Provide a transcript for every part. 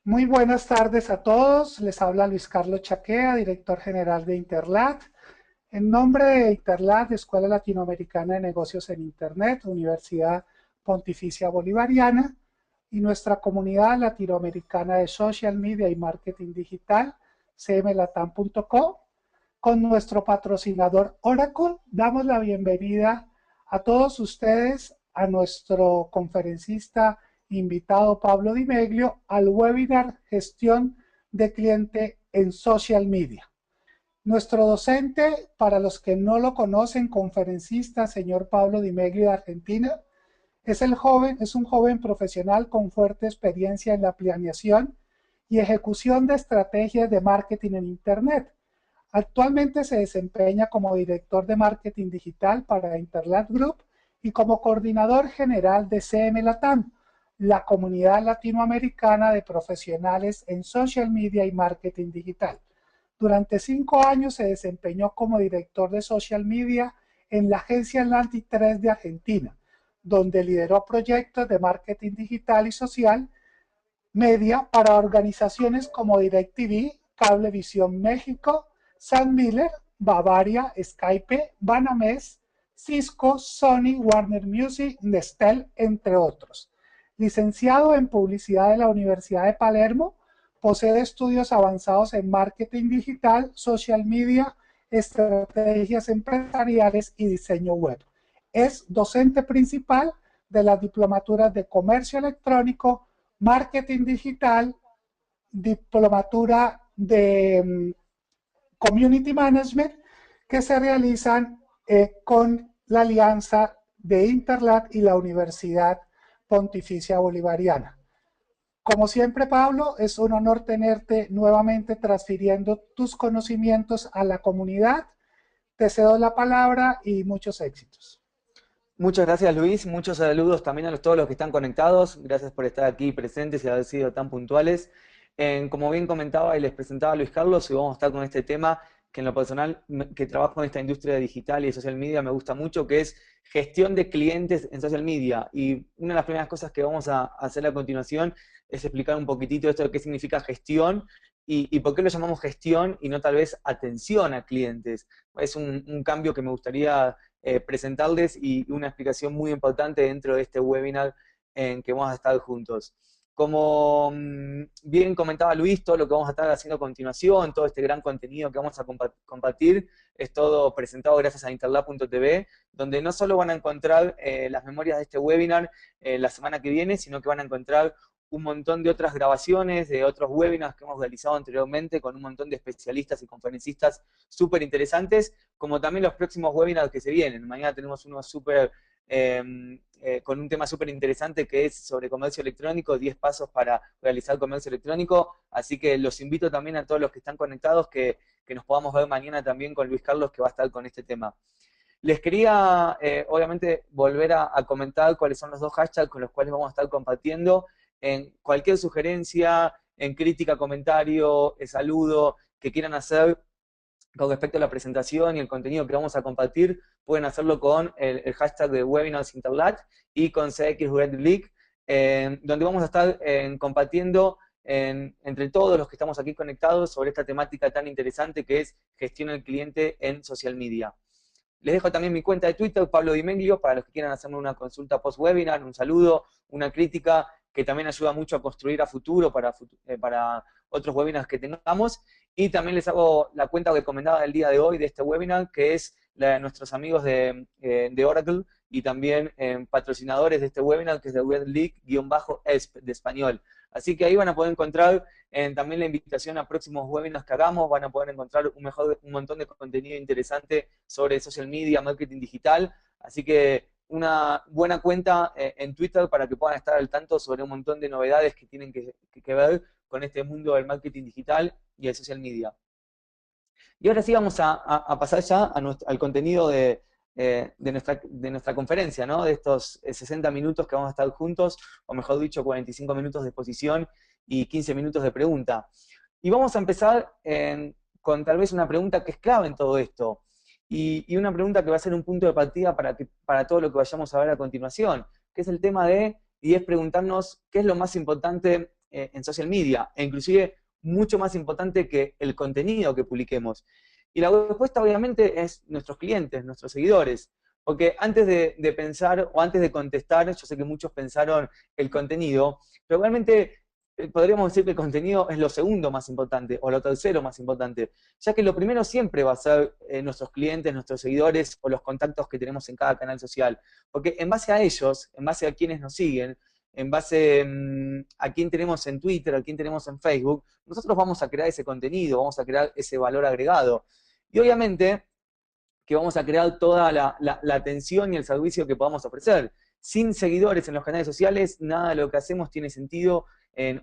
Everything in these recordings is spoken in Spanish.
Muy buenas tardes a todos. Les habla Luis Carlos Chaquea, director general de Interlat. En nombre de Interlat, Escuela Latinoamericana de Negocios en Internet, Universidad Pontificia Bolivariana, y nuestra comunidad latinoamericana de Social Media y Marketing Digital, cmlatam.co, con nuestro patrocinador Oracle, damos la bienvenida a todos ustedes, a nuestro conferencista invitado Pablo Di Meglio, al webinar Gestión de Cliente en Social Media. Nuestro docente, para los que no lo conocen, conferencista, señor Pablo Di Meglio de Argentina, es un joven profesional con fuerte experiencia en la planeación y ejecución de estrategias de marketing en Internet. Actualmente se desempeña como director de marketing digital para Interlat Group y como coordinador general de CM Latam, la comunidad latinoamericana de profesionales en social media y marketing digital. Durante 5 años se desempeñó como director de social media en la agencia Atlantic 3 de Argentina, donde lideró proyectos de marketing digital y social media para organizaciones como DirecTV, Cablevisión México, Sun Miller, Bavaria, Skype, Banamex, Cisco, Sony, Warner Music, Nestlé, entre otros. Licenciado en Publicidad de la Universidad de Palermo, posee estudios avanzados en marketing digital, social media, estrategias empresariales y diseño web. Es docente principal de las diplomaturas de comercio electrónico, marketing digital, diplomatura de community management, que se realizan con la alianza de Interlat y la Universidad Pontificia Bolivariana. Como siempre, Pablo, es un honor tenerte nuevamente transfiriendo tus conocimientos a la comunidad. Te cedo la palabra y muchos éxitos. Muchas gracias, Luis. Muchos saludos también a todos los que están conectados. Gracias por estar aquí presentes y haber sido tan puntuales. Como bien comentaba y les presentaba Luis Carlos, hoy vamos a estar con este tema que en lo personal, que trabajo en esta industria digital y de social media, me gusta mucho, que es gestión de clientes en social media. Y una de las primeras cosas que vamos a hacer a continuación es explicar un poquitito esto de qué significa gestión y por qué lo llamamos gestión y no tal vez atención a clientes. Es un cambio que me gustaría presentarles y una explicación muy importante dentro de este webinar en que vamos a estar juntos. Como bien comentaba Luis, todo lo que vamos a estar haciendo a continuación, todo este gran contenido que vamos a compartir, es todo presentado gracias a interlab.tv, donde no solo van a encontrar las memorias de este webinar la semana que viene, sino que van a encontrar un montón de otras grabaciones, de otros webinars que hemos realizado anteriormente con un montón de especialistas y conferencistas súper interesantes, como también los próximos webinars que se vienen. Mañana tenemos uno súper, con un tema súper interesante que es sobre comercio electrónico, 10 pasos para realizar comercio electrónico, así que los invito también a todos los que están conectados que nos podamos ver mañana también con Luis Carlos, que va a estar con este tema. Les quería, obviamente, volver a comentar cuáles son los dos hashtags con los cuales vamos a estar compartiendo. En cualquier sugerencia, en crítica, comentario, saludo que quieran hacer con respecto a la presentación y el contenido que vamos a compartir, pueden hacerlo con el hashtag de Webinars Interlat y con CX Red League, donde vamos a estar compartiendo entre todos los que estamos aquí conectados sobre esta temática tan interesante que es gestión del cliente en social media. Les dejo también mi cuenta de Twitter, Pablo Di Meglio, para los que quieran hacerme una consulta post-webinar, un saludo, una crítica, que también ayuda mucho a construir a futuro para otros webinars que tengamos. Y también les hago la cuenta recomendada del día de hoy de este webinar, que es la de nuestros amigos de Oracle y también patrocinadores de este webinar, que es de Red League-ESP de español. Así que ahí van a poder encontrar también la invitación a próximos webinars que hagamos, van a poder encontrar un montón de contenido interesante sobre social media, marketing digital, así que una buena cuenta en Twitter para que puedan estar al tanto sobre un montón de novedades que tienen que ver con este mundo del marketing digital y el social media. Y ahora sí vamos a pasar ya al contenido de nuestra conferencia, ¿no? De estos 60 minutos que vamos a estar juntos, o mejor dicho, 45 minutos de exposición y 15 minutos de pregunta. Y vamos a empezar con tal vez una pregunta que es clave en todo esto, y una pregunta que va a ser un punto de partida para todo lo que vayamos a ver a continuación, que es el tema y es preguntarnos qué es lo más importante en social media, e inclusive mucho más importante que el contenido que publiquemos. Y la respuesta obviamente es nuestros clientes, nuestros seguidores. Porque antes de pensar o antes de contestar, yo sé que muchos pensaron el contenido, pero realmente podríamos decir que el contenido es lo segundo más importante o lo tercero más importante, ya que lo primero siempre va a ser nuestros clientes, nuestros seguidores o los contactos que tenemos en cada canal social. Porque en base a ellos, en base a quienes nos siguen, en base a quién tenemos en Twitter, a quién tenemos en Facebook, nosotros vamos a crear ese contenido, vamos a crear ese valor agregado. Y obviamente que vamos a crear toda la atención y el servicio que podamos ofrecer. Sin seguidores en los canales sociales, nada de lo que hacemos tiene sentido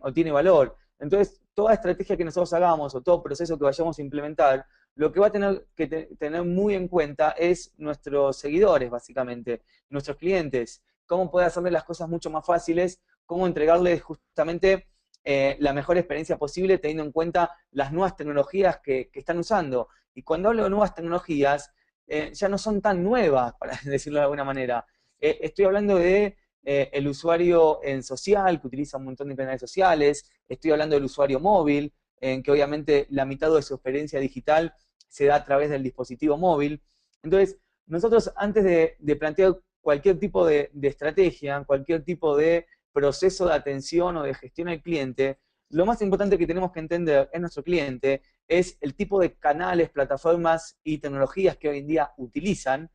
o tiene valor. Entonces, toda estrategia que nosotros hagamos o todo proceso que vayamos a implementar, lo que va a tener que tener muy en cuenta es nuestros seguidores, básicamente, nuestros clientes, cómo poder hacerles las cosas mucho más fáciles, cómo entregarles justamente la mejor experiencia posible teniendo en cuenta las nuevas tecnologías que están usando. Y cuando hablo de nuevas tecnologías, ya no son tan nuevas, para decirlo de alguna manera. Estoy hablando de el usuario en social, que utiliza un montón de canales sociales, estoy hablando del usuario móvil, en que obviamente la mitad de su experiencia digital se da a través del dispositivo móvil. Entonces, nosotros antes de plantear cualquier tipo de estrategia, cualquier tipo de proceso de atención o de gestión al cliente, lo más importante que tenemos que entender es nuestro cliente, es el tipo de canales, plataformas y tecnologías que hoy en día utilizan.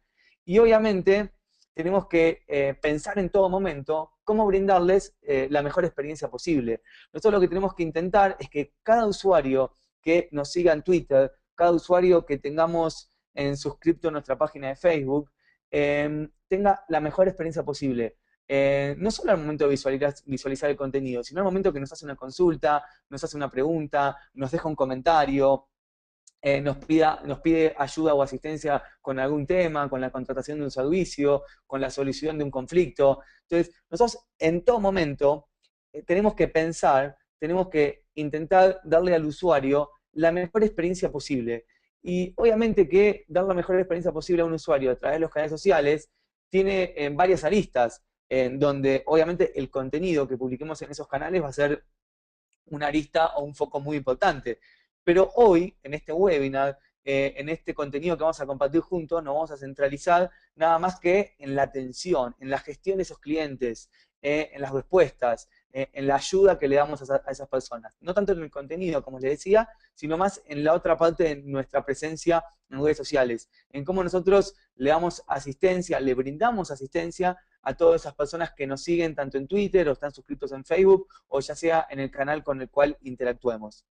Y obviamente tenemos que pensar en todo momento cómo brindarles la mejor experiencia posible. Nosotros lo que tenemos que intentar es que cada usuario que nos siga en Twitter, cada usuario que tengamos en suscripto a nuestra página de Facebook, tenga la mejor experiencia posible. No solo al momento de visualizar el contenido, sino al momento que nos hace una consulta, nos hace una pregunta, nos deja un comentario, nos pide ayuda o asistencia con algún tema, con la contratación de un servicio, con la solución de un conflicto. Entonces, nosotros en todo momento tenemos que pensar, tenemos que intentar darle al usuario la mejor experiencia posible. Y obviamente que dar la mejor experiencia posible a un usuario a través de los canales sociales tiene varias aristas, en donde obviamente el contenido que publiquemos en esos canales va a ser una arista o un foco muy importante. Pero hoy, en este webinar, en este contenido que vamos a compartir juntos, nos vamos a centralizar nada más que en la atención, en la gestión de esos clientes, en las respuestas, en la ayuda que le damos a esas personas. No tanto en el contenido, como les decía, sino más en la otra parte de nuestra presencia en redes sociales, en cómo nosotros le damos asistencia, le brindamos asistencia a todas esas personas que nos siguen tanto en Twitter o están suscritos en Facebook o ya sea en el canal con el cual interactuemos.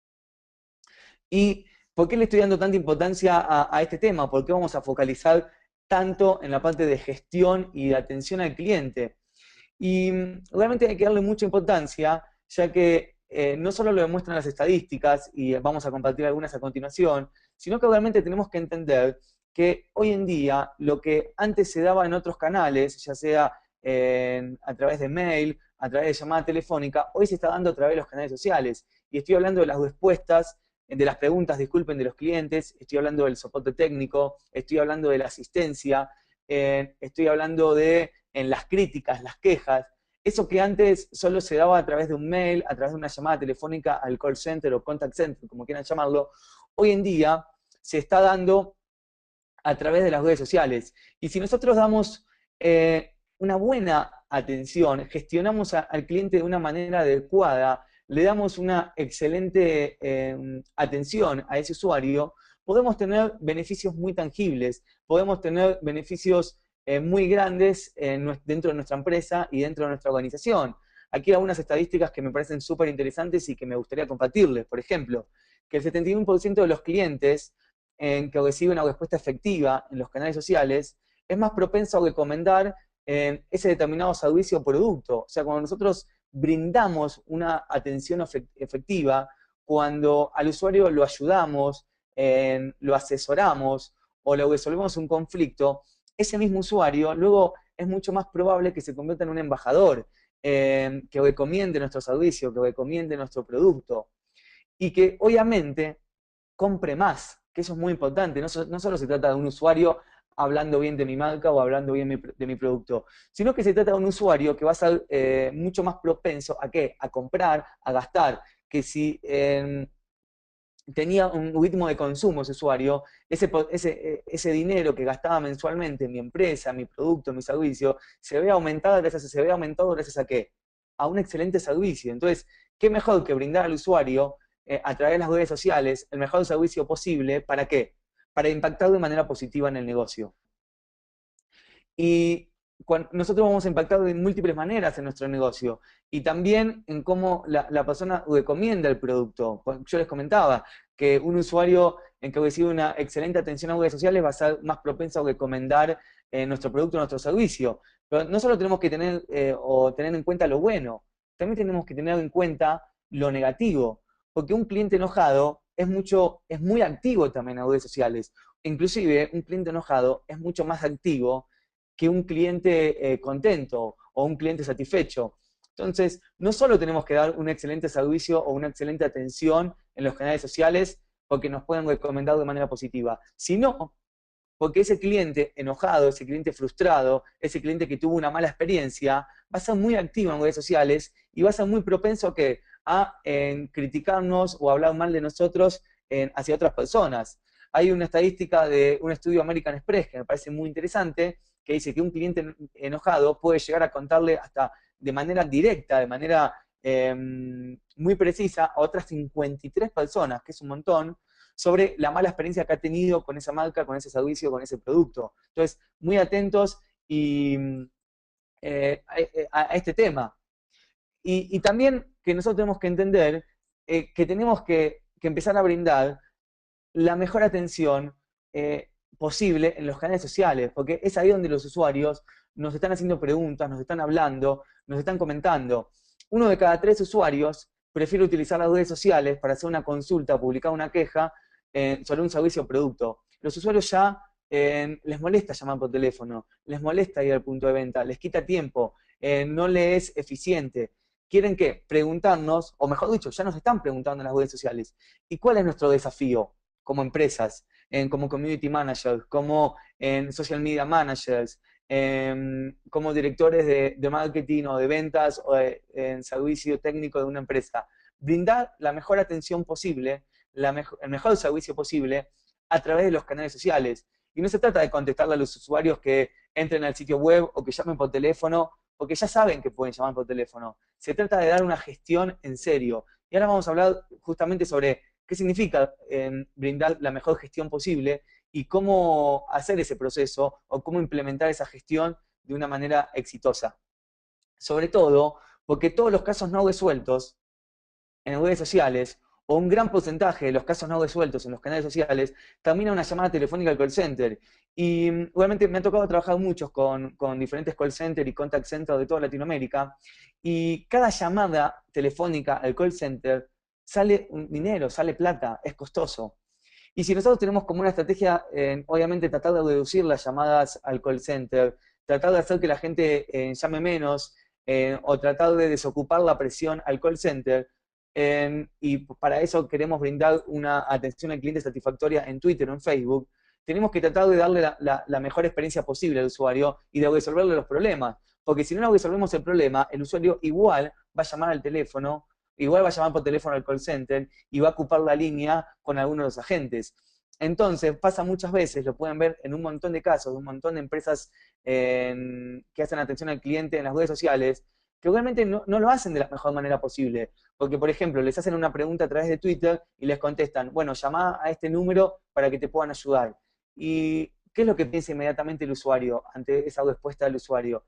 ¿Y por qué le estoy dando tanta importancia a este tema? ¿Por qué vamos a focalizar tanto en la parte de gestión y de atención al cliente? Y realmente hay que darle mucha importancia, ya que no solo lo demuestran las estadísticas, y vamos a compartir algunas a continuación, sino que realmente tenemos que entender que hoy en día lo que antes se daba en otros canales, ya sea a través de mail, a través de llamada telefónica, hoy se está dando a través de los canales sociales. Y estoy hablando de las respuestas, de las preguntas, disculpen, de los clientes, estoy hablando del soporte técnico, estoy hablando de la asistencia, estoy hablando de en las críticas, las quejas, eso que antes solo se daba a través de un mail, a través de una llamada telefónica al call center o contact center, como quieran llamarlo, hoy en día se está dando a través de las redes sociales. Y si nosotros damos una buena atención, gestionamos al cliente de una manera adecuada, le damos una excelente atención a ese usuario, podemos tener beneficios muy tangibles, podemos tener beneficios muy grandes dentro de nuestra empresa y dentro de nuestra organización. Aquí hay algunas estadísticas que me parecen súper interesantes y que me gustaría compartirles. Por ejemplo, que el 71% de los clientes que recibe una respuesta efectiva en los canales sociales es más propenso a recomendar ese determinado servicio o producto. O sea, cuando nosotros brindamos una atención efectiva, cuando al usuario lo ayudamos, lo asesoramos o le resolvemos un conflicto, ese mismo usuario luego es mucho más probable que se convierta en un embajador, que recomiende nuestro servicio, que recomiende nuestro producto y que obviamente compre más, que eso es muy importante. No solo se trata de un usuario hablando bien de mi marca o hablando bien de mi producto, sino que se trata de un usuario que va a ser mucho más propenso a ¿qué? A comprar, a gastar, que si tenía un ritmo de consumo ese usuario, ese dinero que gastaba mensualmente en mi empresa, mi producto, mi servicio, se ve aumentado gracias a ¿qué? A un excelente servicio. Entonces, ¿qué mejor que brindar al usuario a través de las redes sociales el mejor servicio posible? ¿Para qué? Para impactar de manera positiva en el negocio. Y nosotros vamos a impactar de múltiples maneras en nuestro negocio y también en cómo la persona recomienda el producto. Yo les comentaba que un usuario en que recibe una excelente atención a redes sociales va a ser más propenso a recomendar nuestro producto o nuestro servicio. Pero no solo tenemos que tener o tener en cuenta lo bueno, también tenemos que tener en cuenta lo negativo, porque un cliente enojado es muy activo también en redes sociales. Inclusive, un cliente enojado es mucho más activo que un cliente contento o un cliente satisfecho. Entonces, no solo tenemos que dar un excelente servicio o una excelente atención en los canales sociales porque nos pueden recomendar de manera positiva, sino porque ese cliente enojado, ese cliente frustrado, ese cliente que tuvo una mala experiencia, va a ser muy activo en redes sociales y va a ser muy propenso a criticarnos o hablar mal de nosotros hacia otras personas. Hay una estadística de un estudio American Express que me parece muy interesante, que dice que un cliente enojado puede llegar a contarle hasta de manera directa, de manera muy precisa, a otras 53 personas, que es un montón, sobre la mala experiencia que ha tenido con esa marca, con ese servicio, con ese producto. Entonces, muy atentos a este tema. Y también que nosotros tenemos que entender que tenemos que empezar a brindar la mejor atención posible en los canales sociales, porque es ahí donde los usuarios nos están haciendo preguntas, nos están hablando, nos están comentando. Uno de cada 3 usuarios prefiere utilizar las redes sociales para hacer una consulta, publicar una queja sobre un servicio o producto. Los usuarios ya les molesta llamar por teléfono, les molesta ir al punto de venta, les quita tiempo, no les es eficiente. Quieren que preguntarnos, o mejor dicho, ya nos están preguntando en las redes sociales. ¿Y cuál es nuestro desafío como empresas, como community managers, como en social media managers, como directores de marketing o de ventas o en servicio técnico de una empresa? Brindar la mejor atención posible, el mejor servicio posible a través de los canales sociales. Y no se trata de contestarle a los usuarios que entren al sitio web o que llamen por teléfono, porque ya saben que pueden llamar por teléfono. Se trata de dar una gestión en serio. Y ahora vamos a hablar justamente sobre qué significa brindar la mejor gestión posible y cómo hacer ese proceso o cómo implementar esa gestión de una manera exitosa. Sobre todo porque todos los casos no resueltos en redes sociales, o un gran porcentaje de los casos no resueltos en los canales sociales, termina una llamada telefónica al call center. Y realmente me ha tocado trabajar muchos con diferentes call center y contact center de toda Latinoamérica, y cada llamada telefónica al call center sale un dinero, sale plata, es costoso. Y si nosotros tenemos como una estrategia, obviamente, tratar de reducir las llamadas al call center, tratar de hacer que la gente llame menos, o tratar de desocupar la presión al call center, y para eso queremos brindar una atención al cliente satisfactoria en Twitter o en Facebook, tenemos que tratar de darle la mejor experiencia posible al usuario y de resolverle los problemas. Porque si no resolvemos el problema, el usuario igual va a llamar al teléfono, igual va a llamar por teléfono al call center y va a ocupar la línea con algunos de los agentes. Entonces, pasa muchas veces, lo pueden ver en un montón de casos, un montón de empresas que hacen atención al cliente en las redes sociales, que obviamente no lo hacen de la mejor manera posible. Porque, por ejemplo, les hacen una pregunta a través de Twitter y les contestan, bueno, llama a este número para que te puedan ayudar. ¿Y qué es lo que piensa inmediatamente el usuario ante esa respuesta del usuario?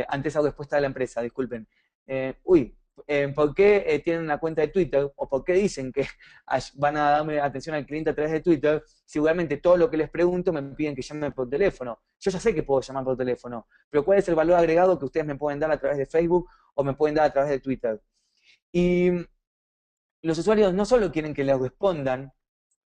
Ante esa respuesta de la empresa, disculpen. Uy, ¿por qué tienen una cuenta de Twitter? ¿O por qué dicen que van a darme atención al cliente a través de Twitter? Si realmente todo lo que les pregunto me piden que llame por teléfono. Yo ya sé que puedo llamar por teléfono, pero ¿cuál es el valor agregado que ustedes me pueden dar a través de Facebook o me pueden dar a través de Twitter? Y los usuarios no solo quieren que les respondan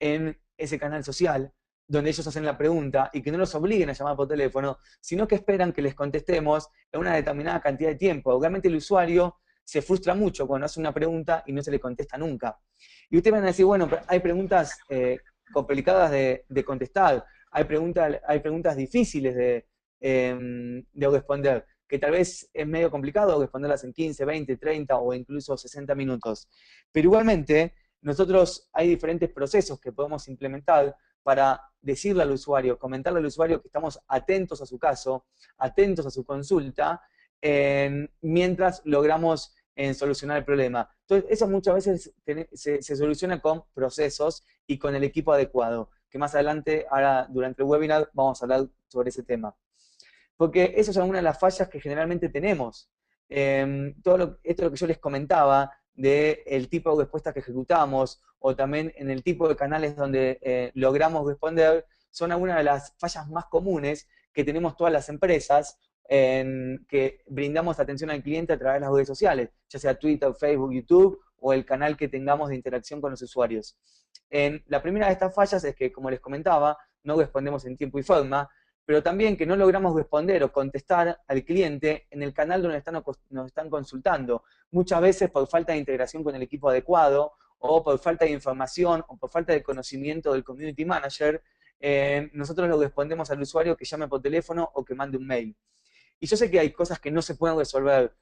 en ese canal social, donde ellos hacen la pregunta y que no los obliguen a llamar por teléfono, sino que esperan que les contestemos en una determinada cantidad de tiempo. Obviamente el usuario se frustra mucho cuando hace una pregunta y no se le contesta nunca. Y ustedes van a decir, bueno, pero hay preguntas complicadas de contestar, hay preguntas difíciles de responder, que tal vez es medio complicado responderlas en 15, 20, 30 o incluso 60 minutos. Pero igualmente, nosotros hay diferentes procesos que podemos implementar para decirle al usuario, comentarle al usuario que estamos atentos a su caso, atentos a su consulta, mientras logramos solucionar el problema. Entonces, eso muchas veces se soluciona con procesos y con el equipo adecuado, que más adelante, ahora durante el webinar, vamos a hablar sobre ese tema. Porque esas son algunas de las fallas que generalmente tenemos. Esto es lo que yo les comentaba, del tipo de respuestas que ejecutamos, o también en el tipo de canales donde logramos responder, son algunas de las fallas más comunes que tenemos todas las empresas, que brindamos atención al cliente a través de las redes sociales, ya sea Twitter, Facebook, YouTube, o el canal que tengamos de interacción con los usuarios. La primera de estas fallas es que, como les comentaba, no respondemos en tiempo y forma, pero también que no logramos responder o contestar al cliente en el canal donde nos están consultando, muchas veces por falta de integración con el equipo adecuado, o por falta de información, o por falta de conocimiento del community manager. Nosotros le respondemos al usuario que llame por teléfono o que mande un mail. Y yo sé que hay cosas que no se pueden resolver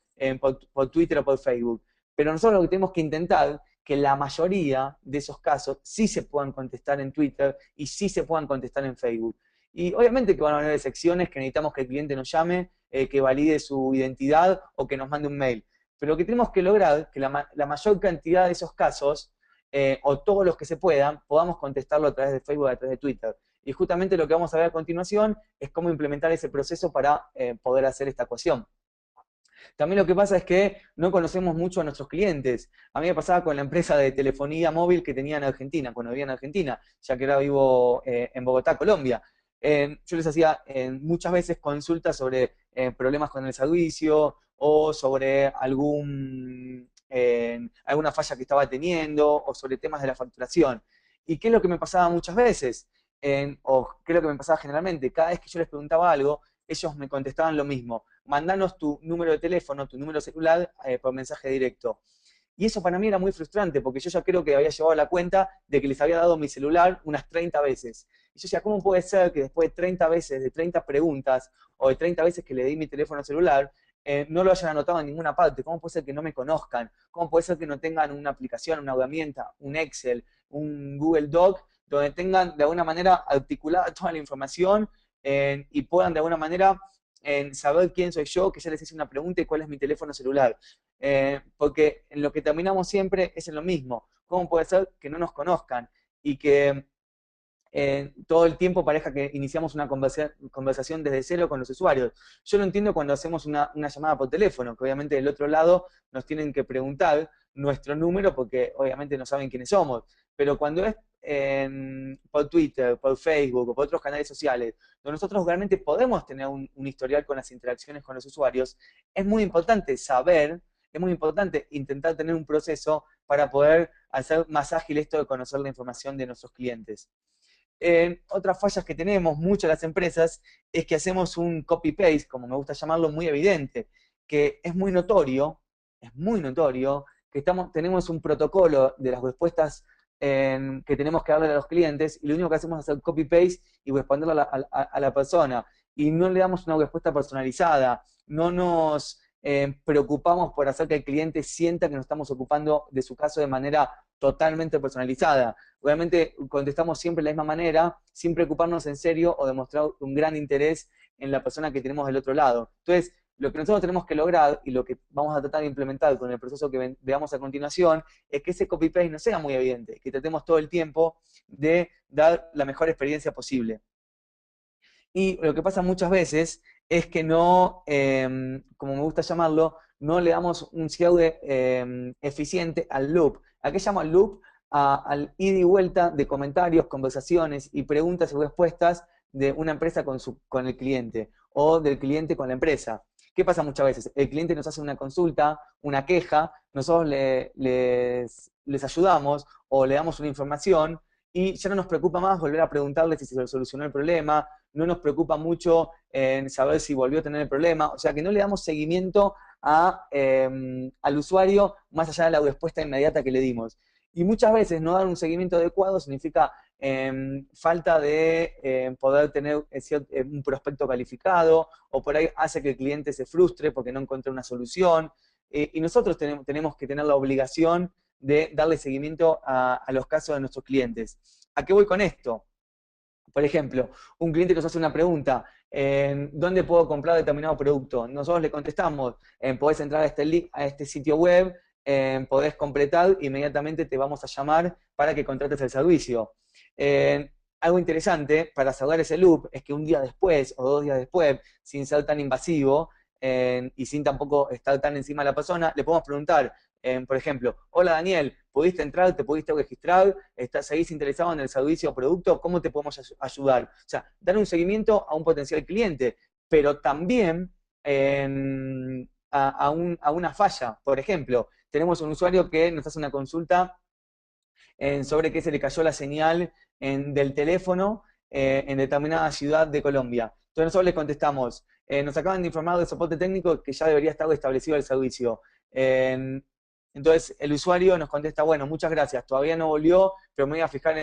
por Twitter o por Facebook, pero nosotros lo que tenemos que intentar que la mayoría de esos casos sí se puedan contestar en Twitter y sí se puedan contestar en Facebook. Y obviamente que van a haber secciones que necesitamos que el cliente nos llame, que valide su identidad o que nos mande un mail. Pero lo que tenemos que lograr es que la mayor cantidad de esos casos, o todos los que se puedan, podamos contestarlo a través de Facebook, a través de Twitter. Y justamente lo que vamos a ver a continuación es cómo implementar ese proceso para poder hacer esta ecuación. También lo que pasa es que no conocemos mucho a nuestros clientes. A mí me pasaba con la empresa de telefonía móvil que tenía en Argentina, cuando vivía en Argentina, ya que era vivo en Bogotá, Colombia. Yo les hacía muchas veces consultas sobre problemas con el servicio o sobre alguna falla que estaba teniendo o sobre temas de la facturación. ¿Y qué es lo que me pasaba muchas veces? O qué es lo que me pasaba generalmente. Cada vez que yo les preguntaba algo, ellos me contestaban lo mismo: mandanos tu número de teléfono, tu número celular por mensaje directo. Y eso para mí era muy frustrante, porque yo ya creo que había llevado la cuenta de que les había dado mi celular unas 30 veces. Y yo decía, ¿cómo puede ser que después de 30 veces, de 30 preguntas, o de 30 veces que le di mi teléfono celular, no lo hayan anotado en ninguna parte? ¿Cómo puede ser que no me conozcan? ¿Cómo puede ser que no tengan una aplicación, una herramienta, un Excel, un Google Doc, donde tengan de alguna manera articulada toda la información y puedan de alguna manera saber quién soy yo, que ya les hice una pregunta y cuál es mi teléfono celular? Porque en lo que terminamos siempre es en lo mismo. ¿Cómo puede ser que no nos conozcan y que todo el tiempo parezca que iniciamos una conversación desde cero con los usuarios? Yo lo entiendo cuando hacemos una llamada por teléfono, que obviamente del otro lado nos tienen que preguntar nuestro número porque obviamente no saben quiénes somos, pero cuando es por Twitter, por Facebook o por otros canales sociales, donde nosotros realmente podemos tener un historial con las interacciones con los usuarios, es muy importante saber, es muy importante intentar tener un proceso para poder hacer más ágil esto de conocer la información de nuestros clientes. Otras fallas que tenemos muchas las empresas es que hacemos un copy-paste, como me gusta llamarlo, muy evidente, que es muy notorio que tenemos un protocolo de las respuestas que tenemos que darle a los clientes, y lo único que hacemos es hacer copy-paste y responderlo a la persona, y no le damos una respuesta personalizada, no nos preocupamos por hacer que el cliente sienta que nos estamos ocupando de su caso de manera totalmente personalizada. Obviamente contestamos siempre de la misma manera, sin preocuparnos en serio o demostrar un gran interés en la persona que tenemos del otro lado. Entonces, lo que nosotros tenemos que lograr, y lo que vamos a tratar de implementar con el proceso que veamos a continuación, es que ese copy-paste no sea muy evidente, que tratemos todo el tiempo de dar la mejor experiencia posible. Y lo que pasa muchas veces es que no, como me gusta llamarlo, no le damos un cierre eficiente al loop. ¿A qué llamo al loop? Al ida y vuelta de comentarios, conversaciones y preguntas y respuestas de una empresa con el cliente, o del cliente con la empresa. ¿Qué pasa muchas veces? El cliente nos hace una consulta, una queja, nosotros les ayudamos o le damos una información, y ya no nos preocupa más volver a preguntarle si se solucionó el problema, no nos preocupa mucho en saber si volvió a tener el problema, o sea que no le damos seguimiento al usuario más allá de la respuesta inmediata que le dimos. Y muchas veces no dar un seguimiento adecuado significa falta de poder tener un prospecto calificado, o por ahí hace que el cliente se frustre porque no encuentra una solución. Y nosotros tenemos que tener la obligación de darle seguimiento a los casos de nuestros clientes. ¿A qué voy con esto? Por ejemplo, un cliente nos hace una pregunta, ¿dónde puedo comprar determinado producto? Nosotros le contestamos, podés entrar a este link, a este sitio web, podés completar, inmediatamente te vamos a llamar para que contrates el servicio. Algo interesante para cerrar ese loop es que un día después o 2 días después, sin ser tan invasivo y sin tampoco estar tan encima de la persona, le podemos preguntar, por ejemplo, hola Daniel, ¿pudiste entrar, te pudiste registrar, seguís interesado en el servicio o producto? ¿Cómo te podemos ayudar? O sea, dar un seguimiento a un potencial cliente, pero también a una falla. Por ejemplo, tenemos un usuario que nos hace una consulta sobre que se le cayó la señal del teléfono en determinada ciudad de Colombia. Entonces nosotros le contestamos, nos acaban de informar del soporte técnico que ya debería estar establecido el servicio. Entonces el usuario nos contesta, bueno, muchas gracias, todavía no volvió, pero me voy a fijar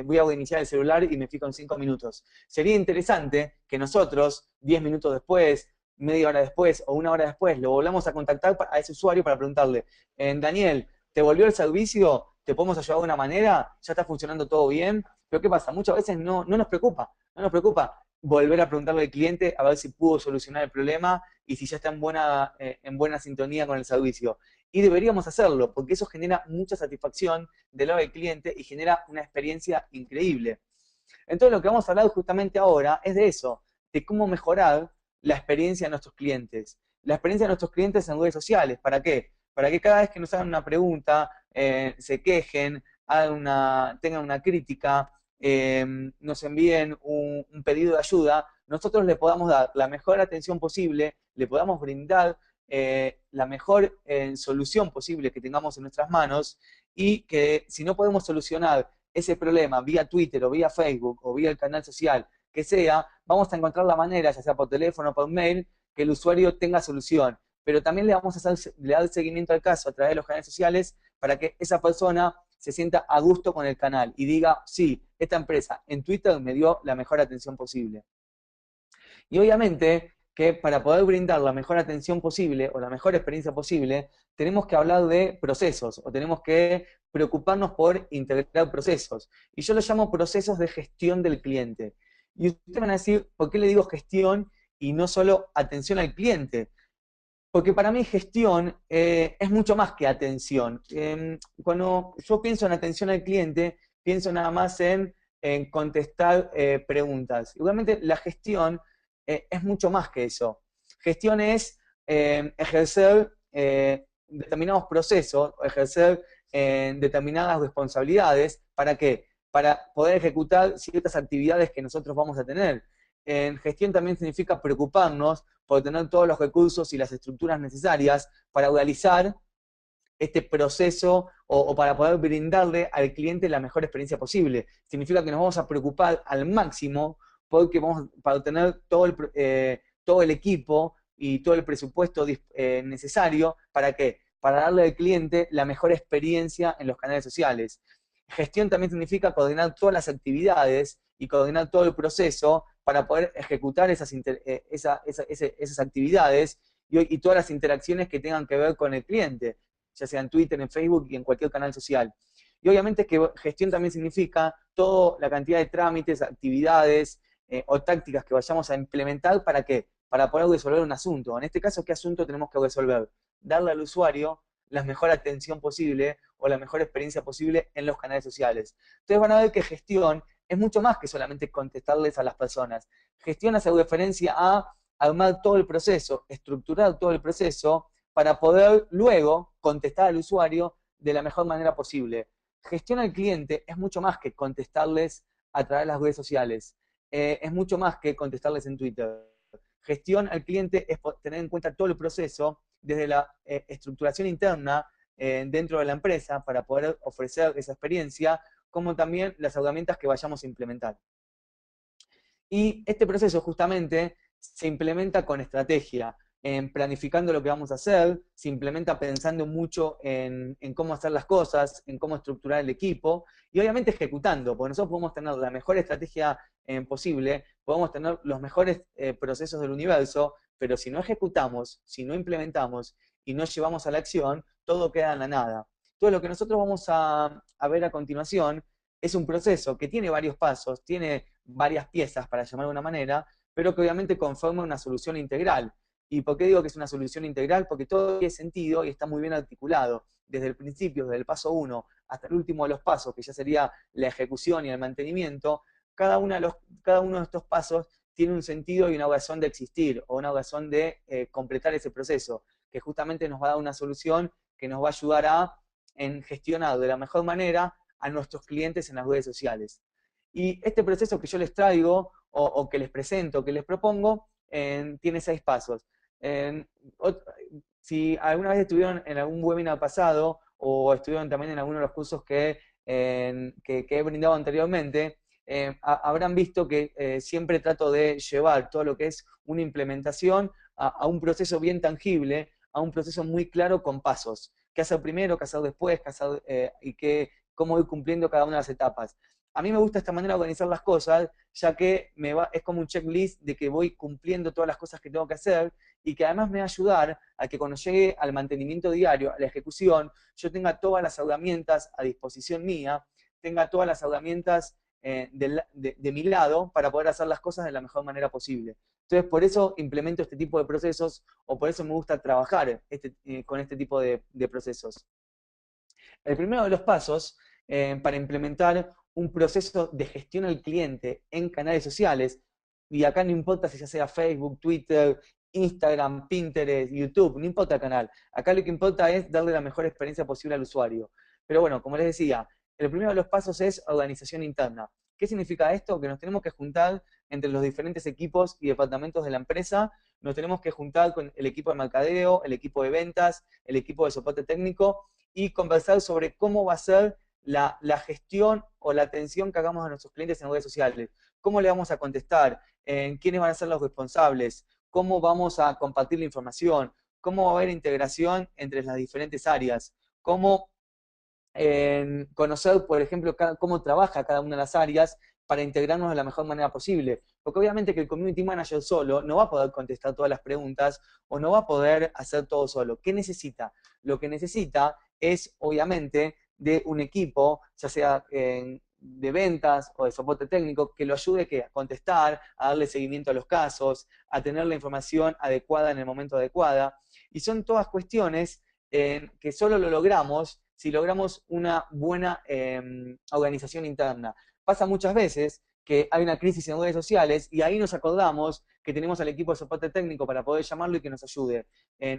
voy a reiniciar el celular y me fijo en 5 minutos. Sería interesante que nosotros, 10 minutos después, media hora después o 1 hora después, lo volvamos a contactar a ese usuario para preguntarle, Daniel, ¿te volvió el servicio? ¿Te podemos ayudar de alguna manera? ¿Ya está funcionando todo bien? Pero ¿qué pasa? Muchas veces no nos preocupa, no nos preocupa volver a preguntarle al cliente a ver si pudo solucionar el problema y si ya está en buena sintonía con el servicio. Y deberíamos hacerlo, porque eso genera mucha satisfacción del lado del cliente y genera una experiencia increíble. Entonces lo que vamos a hablar justamente ahora es de eso, de cómo mejorar la experiencia de nuestros clientes. La experiencia de nuestros clientes en redes sociales. ¿Para qué? Para que cada vez que nos hagan una pregunta, se quejen, tengan una crítica, nos envíen un pedido de ayuda, nosotros le podamos dar la mejor atención posible, le podamos brindar la mejor solución posible que tengamos en nuestras manos, y que si no podemos solucionar ese problema vía Twitter o vía Facebook o vía el canal social que sea, vamos a encontrar la manera, ya sea por teléfono o por mail, que el usuario tenga solución. Pero también le vamos a dar seguimiento al caso a través de los canales sociales para que esa persona se sienta a gusto con el canal y diga, sí, esta empresa en Twitter me dio la mejor atención posible. Y obviamente que para poder brindar la mejor atención posible o la mejor experiencia posible, tenemos que hablar de procesos o tenemos que preocuparnos por integrar procesos. Y yo lo llamo procesos de gestión del cliente. Y ustedes van a decir, ¿por qué le digo gestión y no solo atención al cliente? Porque para mí gestión es mucho más que atención. Cuando yo pienso en atención al cliente, pienso nada más en contestar preguntas. Igualmente la gestión es mucho más que eso. Gestión es ejercer determinados procesos, ejercer determinadas responsabilidades. ¿Para qué? Para poder ejecutar ciertas actividades que nosotros vamos a tener. Gestión también significa preocuparnos por tener todos los recursos y las estructuras necesarias para realizar este proceso o para poder brindarle al cliente la mejor experiencia posible. Significa que nos vamos a preocupar al máximo porque para tener todo el equipo y todo el presupuesto necesario. ¿Para qué? Para darle al cliente la mejor experiencia en los canales sociales. Gestión también significa coordinar todas las actividades y coordinar todo el proceso para poder ejecutar esas actividades y todas las interacciones que tengan que ver con el cliente, ya sea en Twitter, en Facebook y en cualquier canal social. Y obviamente que gestión también significa toda la cantidad de trámites, actividades o tácticas que vayamos a implementar. ¿Para qué? Para poder resolver un asunto. En este caso, ¿qué asunto tenemos que resolver? Darle al usuario la mejor atención posible o la mejor experiencia posible en los canales sociales. Entonces van a ver que gestión es mucho más que solamente contestarles a las personas. Gestión hace referencia a armar todo el proceso, estructurar todo el proceso para poder luego contestar al usuario de la mejor manera posible. Gestión al cliente es mucho más que contestarles a través de las redes sociales. Es mucho más que contestarles en Twitter. Gestión al cliente es tener en cuenta todo el proceso, desde la estructuración interna dentro de la empresa para poder ofrecer esa experiencia, como también las herramientas que vayamos a implementar. Y este proceso justamente se implementa con estrategia. planificando lo que vamos a hacer, se implementa pensando mucho en cómo hacer las cosas, en cómo estructurar el equipo, y obviamente ejecutando, porque nosotros podemos tener la mejor estrategia posible, podemos tener los mejores procesos del universo, pero si no ejecutamos, si no implementamos y no llevamos a la acción, todo queda en la nada. Todo lo que nosotros vamos a ver a continuación es un proceso que tiene varios pasos, tiene varias piezas, para llamar de una manera, pero que obviamente conforma una solución integral. ¿Y por qué digo que es una solución integral? Porque todo tiene sentido y está muy bien articulado. Desde el principio, desde el paso 1 hasta el último de los pasos, que ya sería la ejecución y el mantenimiento, cada uno de estos pasos tiene un sentido y una razón de existir, o una razón de completar ese proceso, que justamente nos va a dar una solución que nos va a ayudar a gestionar de la mejor manera a nuestros clientes en las redes sociales. Y este proceso que yo les traigo, o que les presento, que les propongo, tiene 6 pasos. En, si alguna vez estuvieron en algún webinar pasado, o estuvieron también en alguno de los cursos que he brindado anteriormente, habrán visto que siempre trato de llevar todo lo que es una implementación a un proceso bien tangible, a un proceso muy claro con pasos. ¿Qué hacer primero, qué hacer después, cómo ir cumpliendo cada una de las etapas? A mí me gusta esta manera de organizar las cosas, ya que es como un checklist de que voy cumpliendo todas las cosas que tengo que hacer, y que además me va a ayudar a que cuando llegue al mantenimiento diario, a la ejecución, yo tenga todas las herramientas a disposición mía, tenga todas las herramientas de mi lado para poder hacer las cosas de la mejor manera posible. Entonces, por eso implemento este tipo de procesos, o por eso me gusta trabajar con este tipo de procesos. El primero de los pasos para implementar un proceso de gestión al cliente en canales sociales, y acá no importa si ya sea Facebook, Twitter, Instagram, Pinterest, YouTube, no importa el canal, acá lo que importa es darle la mejor experiencia posible al usuario. Pero bueno, como les decía, el primero de los pasos es organización interna. ¿Qué significa esto? Que nos tenemos que juntar entre los diferentes equipos y departamentos de la empresa, nos tenemos que juntar con el equipo de mercadeo, el equipo de ventas, el equipo de soporte técnico, y conversar sobre cómo va a ser la gestión o la atención que hagamos a nuestros clientes en redes sociales. ¿Cómo le vamos a contestar? ¿Quiénes van a ser los responsables? ¿Cómo vamos a compartir la información? ¿Cómo va a haber integración entre las diferentes áreas? ¿Cómo conocer, por ejemplo, cómo trabaja cada una de las áreas para integrarnos de la mejor manera posible? Porque obviamente que el Community Manager solo no va a poder contestar todas las preguntas, o no va a poder hacer todo solo. ¿Qué necesita? Lo que necesita es, obviamente, de un equipo, ya sea de ventas o de soporte técnico, que lo ayude a contestar, a darle seguimiento a los casos, a tener la información adecuada en el momento adecuado. Y son todas cuestiones que solo lo logramos si logramos una buena organización interna. Pasa muchas veces que hay una crisis en redes sociales, y ahí nos acordamos que tenemos al equipo de soporte técnico para poder llamarlo y que nos ayude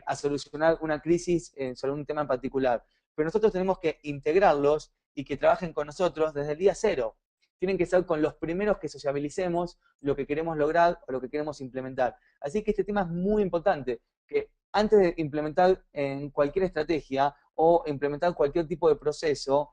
a solucionar una crisis sobre un tema en particular. Pero nosotros tenemos que integrarlos y que trabajen con nosotros desde el día cero. Tienen que ser con los primeros que sociabilicemos lo que queremos lograr o lo que queremos implementar. Así que este tema es muy importante, que antes de implementar en cualquier estrategia o implementar cualquier tipo de proceso,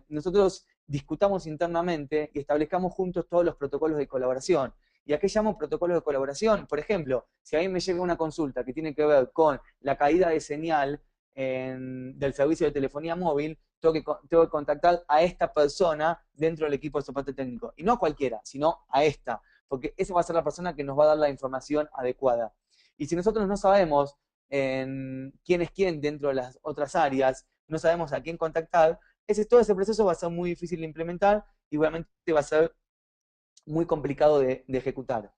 nosotros discutamos internamente y establezcamos juntos todos los protocolos de colaboración. ¿Y a qué llamo protocolos de colaboración? Por ejemplo, si a mí me llega una consulta que tiene que ver con la caída de señal del servicio de telefonía móvil, tengo que contactar a esta persona dentro del equipo de soporte técnico. Y no a cualquiera, sino a esta, porque esa va a ser la persona que nos va a dar la información adecuada. Y si nosotros no sabemos quién es quién dentro de las otras áreas, no sabemos a quién contactar, todo ese proceso va a ser muy difícil de implementar, y obviamente va a ser muy complicado de ejecutar.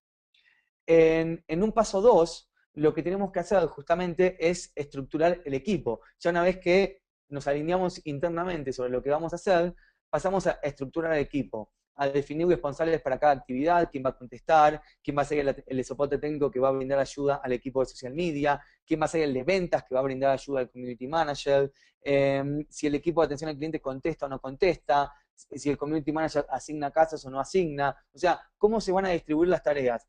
En un paso 2, lo que tenemos que hacer justamente es estructurar el equipo. Ya una vez que nos alineamos internamente sobre lo que vamos a hacer, pasamos a estructurar el equipo, a definir responsables para cada actividad, quién va a contestar, quién va a ser el soporte técnico que va a brindar ayuda al equipo de social media, quién va a ser el de ventas que va a brindar ayuda al community manager, si el equipo de atención al cliente contesta o no contesta, si el community manager asigna casos o no asigna, o sea, cómo se van a distribuir las tareas.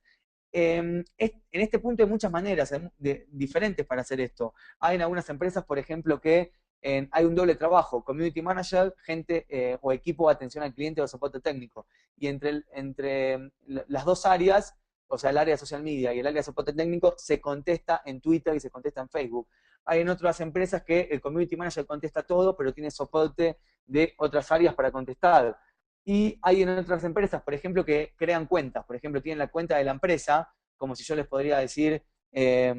En este punto hay muchas maneras diferentes para hacer esto. Hay en algunas empresas, por ejemplo, que hay un doble trabajo: community manager, gente o equipo de atención al cliente o soporte técnico. Y entre las dos áreas o sea, el área de social media y el área de soporte técnico, se contesta en Twitter y se contesta en Facebook. Hay en otras empresas que el community manager contesta todo, pero tiene soporte de otras áreas para contestar. Y hay en otras empresas, por ejemplo, que crean cuentas. Por ejemplo, tienen la cuenta de la empresa, como si yo les podría decir, eh,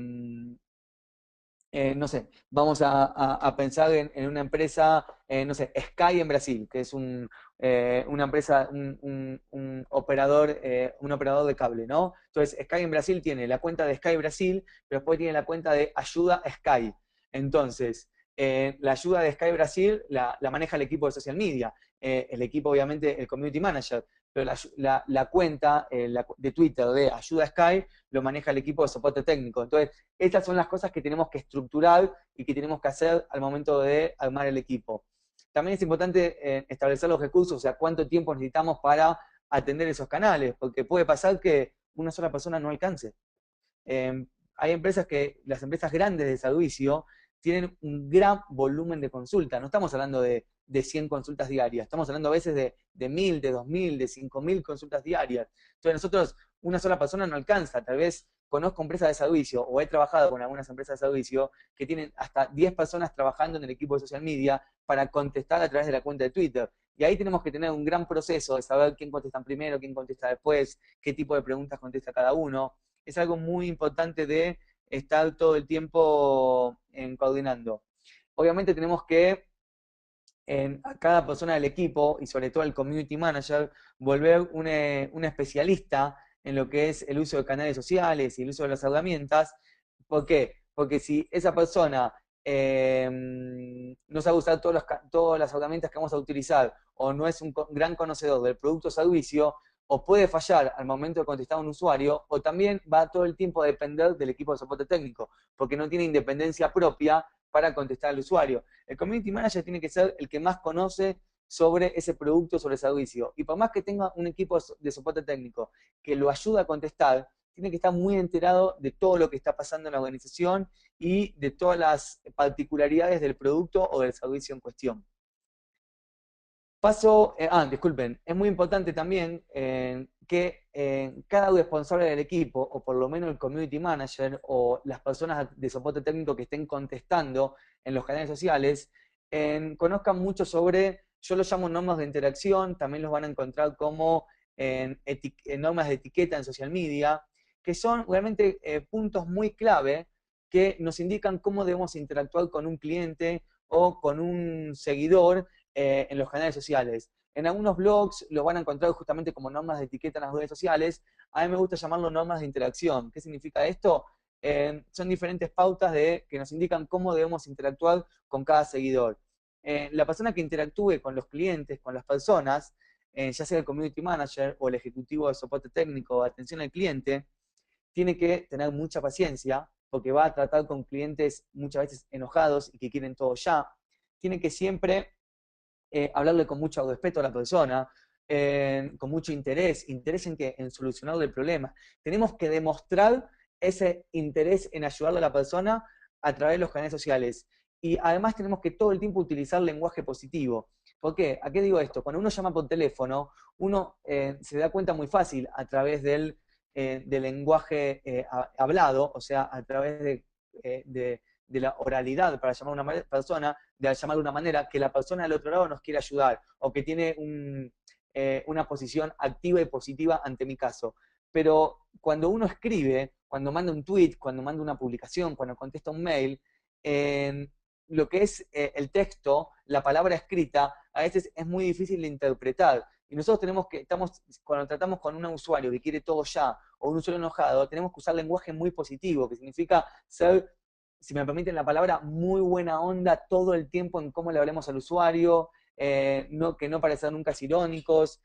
no sé, vamos a pensar en una empresa, no sé, Sky en Brasil, que es una empresa, un operador de cable, ¿no? Entonces, Sky en Brasil tiene la cuenta de Sky Brasil, pero después tiene la cuenta de Ayuda Sky. Entonces, la ayuda de Sky Brasil la maneja el equipo de social media, el equipo, obviamente, el community manager, pero la cuenta de Twitter de Ayuda Sky lo maneja el equipo de soporte técnico. Entonces, estas son las cosas que tenemos que estructurar y que tenemos que hacer al momento de armar el equipo. También es importante establecer los recursos, o sea, cuánto tiempo necesitamos para atender esos canales, porque puede pasar que una sola persona no alcance. Eh, Hay empresas las empresas grandes de servicio, tienen un gran volumen de consultas. No estamos hablando de 100 consultas diarias, estamos hablando a veces de 1000, de 2000, de 5000 consultas diarias. Entonces nosotros, una sola persona no alcanza. Tal vez conozco empresas de servicio o he trabajado con algunas empresas de servicio que tienen hasta 10 personas trabajando en el equipo de social media para contestar a través de la cuenta de Twitter. Y ahí tenemos que tener un gran proceso de saber quién contesta primero, quién contesta después, qué tipo de preguntas contesta cada uno. Es algo muy importante de estar todo el tiempo coordinando. Obviamente tenemos que a cada persona del equipo, y sobre todo al community manager, volver un especialista en lo que es el uso de canales sociales y el uso de las herramientas. ¿Por qué? Porque si esa persona no sabe usar todas las herramientas que vamos a utilizar, o no es un gran conocedor del producto o servicio, o puede fallar al momento de contestar a un usuario, o también va todo el tiempo a depender del equipo de soporte técnico, porque no tiene independencia propia para contestar al usuario. El community manager tiene que ser el que más conoce sobre ese producto, sobre el servicio. Y por más que tenga un equipo de soporte técnico que lo ayuda a contestar, tiene que estar muy enterado de todo lo que está pasando en la organización y de todas las particularidades del producto o del servicio en cuestión. Disculpen, es muy importante también que cada responsable del equipo, o por lo menos el community manager, o las personas de soporte técnico que estén contestando en los canales sociales, conozcan mucho sobre, yo lo llamo normas de interacción, también los van a encontrar como normas de etiqueta en social media, que son realmente puntos muy clave que nos indican cómo debemos interactuar con un cliente o con un seguidor en los canales sociales. En algunos blogs lo van a encontrar justamente como normas de etiqueta en las redes sociales. A mí me gusta llamarlo normas de interacción. ¿Qué significa esto? Son diferentes pautas que nos indican cómo debemos interactuar con cada seguidor. La persona que interactúe con los clientes, con las personas, ya sea el community manager o el ejecutivo de soporte técnico o atención al cliente, tiene que tener mucha paciencia porque va a tratar con clientes muchas veces enojados y que quieren todo ya. Tiene que siempre hablarle con mucho respeto a la persona, con mucho interés en solucionarle el problema. Tenemos que demostrar ese interés en ayudarle a la persona a través de los canales sociales. Y además tenemos que todo el tiempo utilizar lenguaje positivo. ¿Por qué? ¿A qué digo esto? Cuando uno llama por teléfono, uno se da cuenta muy fácil a través del lenguaje hablado, o sea, a través de la oralidad para llamar a una persona, de llamar de una manera, que la persona del otro lado nos quiere ayudar o que tiene una posición activa y positiva ante mi caso. Pero cuando uno escribe, cuando manda un tweet, cuando manda una publicación, cuando contesta un mail, lo que es el texto, la palabra escrita, a veces es muy difícil de interpretar. Y nosotros cuando tratamos con un usuario que quiere todo ya, o un usuario enojado, tenemos que usar lenguaje muy positivo, que significa ser, si me permiten la palabra, muy buena onda todo el tiempo en cómo le hablemos al usuario, que no parecer nunca irónicos,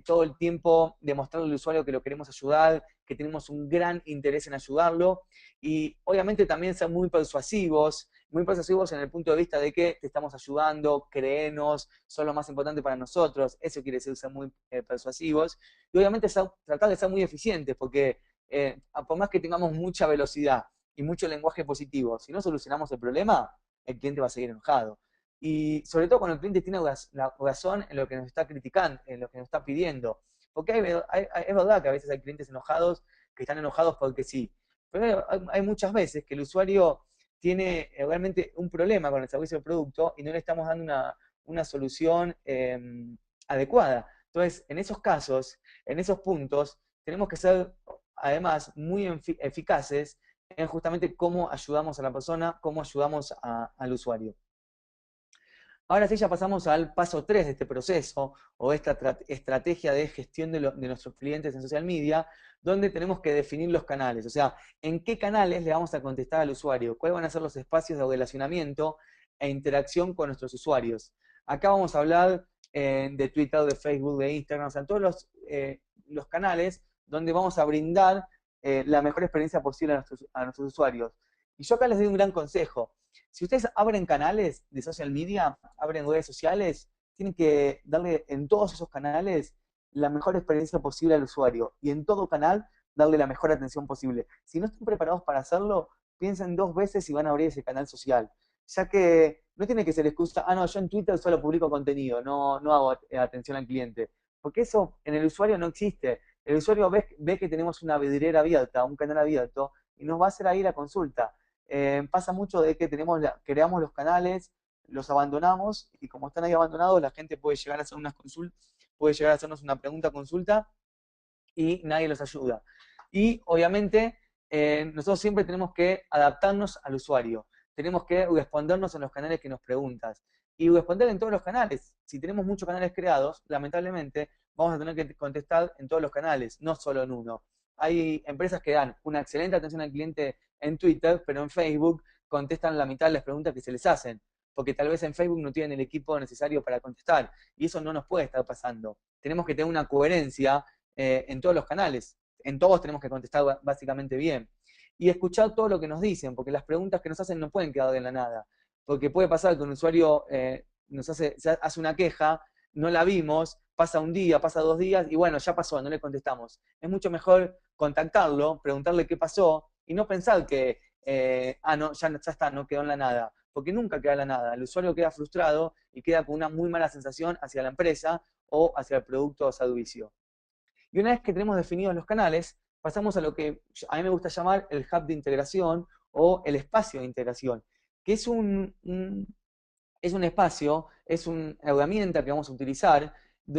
todo el tiempo demostrarle al usuario que lo queremos ayudar, que tenemos un gran interés en ayudarlo, y obviamente también ser muy persuasivos en el punto de vista de que te estamos ayudando, créenos, son lo más importante para nosotros, eso quiere decir ser muy persuasivos, y obviamente tratar de ser muy eficientes, porque por más que tengamos mucha velocidad y mucho lenguaje positivo, si no solucionamos el problema, el cliente va a seguir enojado. Y sobre todo cuando el cliente tiene la razón en lo que nos está criticando, en lo que nos está pidiendo. Porque es verdad que a veces hay clientes enojados que están enojados porque sí. Pero hay muchas veces que el usuario tiene realmente un problema con el servicio del producto y no le estamos dando una solución adecuada. Entonces, en esos casos, en esos puntos, tenemos que ser además muy eficaces en justamente cómo ayudamos a la persona, cómo ayudamos al usuario. Ahora sí ya pasamos al paso 3 de este proceso, o esta estrategia de gestión de nuestros clientes en social media, donde tenemos que definir los canales. O sea, en qué canales le vamos a contestar al usuario, cuáles van a ser los espacios de relacionamiento e interacción con nuestros usuarios. Acá vamos a hablar de Twitter, de Facebook, de Instagram, o sea, todos los canales donde vamos a brindar la mejor experiencia posible a nuestros usuarios. Y yo acá les doy un gran consejo. Si ustedes abren canales de social media, abren redes sociales, tienen que darle en todos esos canales la mejor experiencia posible al usuario y en todo canal darle la mejor atención posible. Si no están preparados para hacerlo, piensen 2 veces si van a abrir ese canal social, ya que no tiene que ser excusa, no, yo en Twitter solo publico contenido, no hago atención al cliente, porque eso en el usuario no existe. El usuario ve que tenemos una vidriera abierta, un canal abierto, y nos va a hacer ahí la consulta. Pasa mucho de que creamos los canales, los abandonamos y como están ahí abandonados, la gente puede llegar a hacer unas consultas, puede llegar a hacernos una pregunta consulta y nadie los ayuda. Y obviamente nosotros siempre tenemos que adaptarnos al usuario, tenemos que respondernos en los canales que nos preguntas y responder en todos los canales. Si tenemos muchos canales creados, lamentablemente vamos a tener que contestar en todos los canales, no solo en uno. Hay empresas que dan una excelente atención al cliente en Twitter, pero en Facebook contestan la mitad de las preguntas que se les hacen, porque tal vez en Facebook no tienen el equipo necesario para contestar, y eso no nos puede estar pasando. Tenemos que tener una coherencia en todos los canales, en todos tenemos que contestar básicamente bien, y escuchar todo lo que nos dicen, porque las preguntas que nos hacen no pueden quedar de la nada, porque puede pasar que un usuario hace una queja, no la vimos, pasa un día, pasa 2 días, y bueno, ya pasó, no le contestamos. Es mucho mejor contactarlo, preguntarle qué pasó, y no pensar que, no, ya está, no quedó en la nada, porque nunca queda en la nada. El usuario queda frustrado y queda con una muy mala sensación hacia la empresa o hacia el producto o servicio. Y una vez que tenemos definidos los canales, pasamos a lo que a mí me gusta llamar el hub de integración o el espacio de integración, que es un espacio, es una herramienta que vamos a utilizar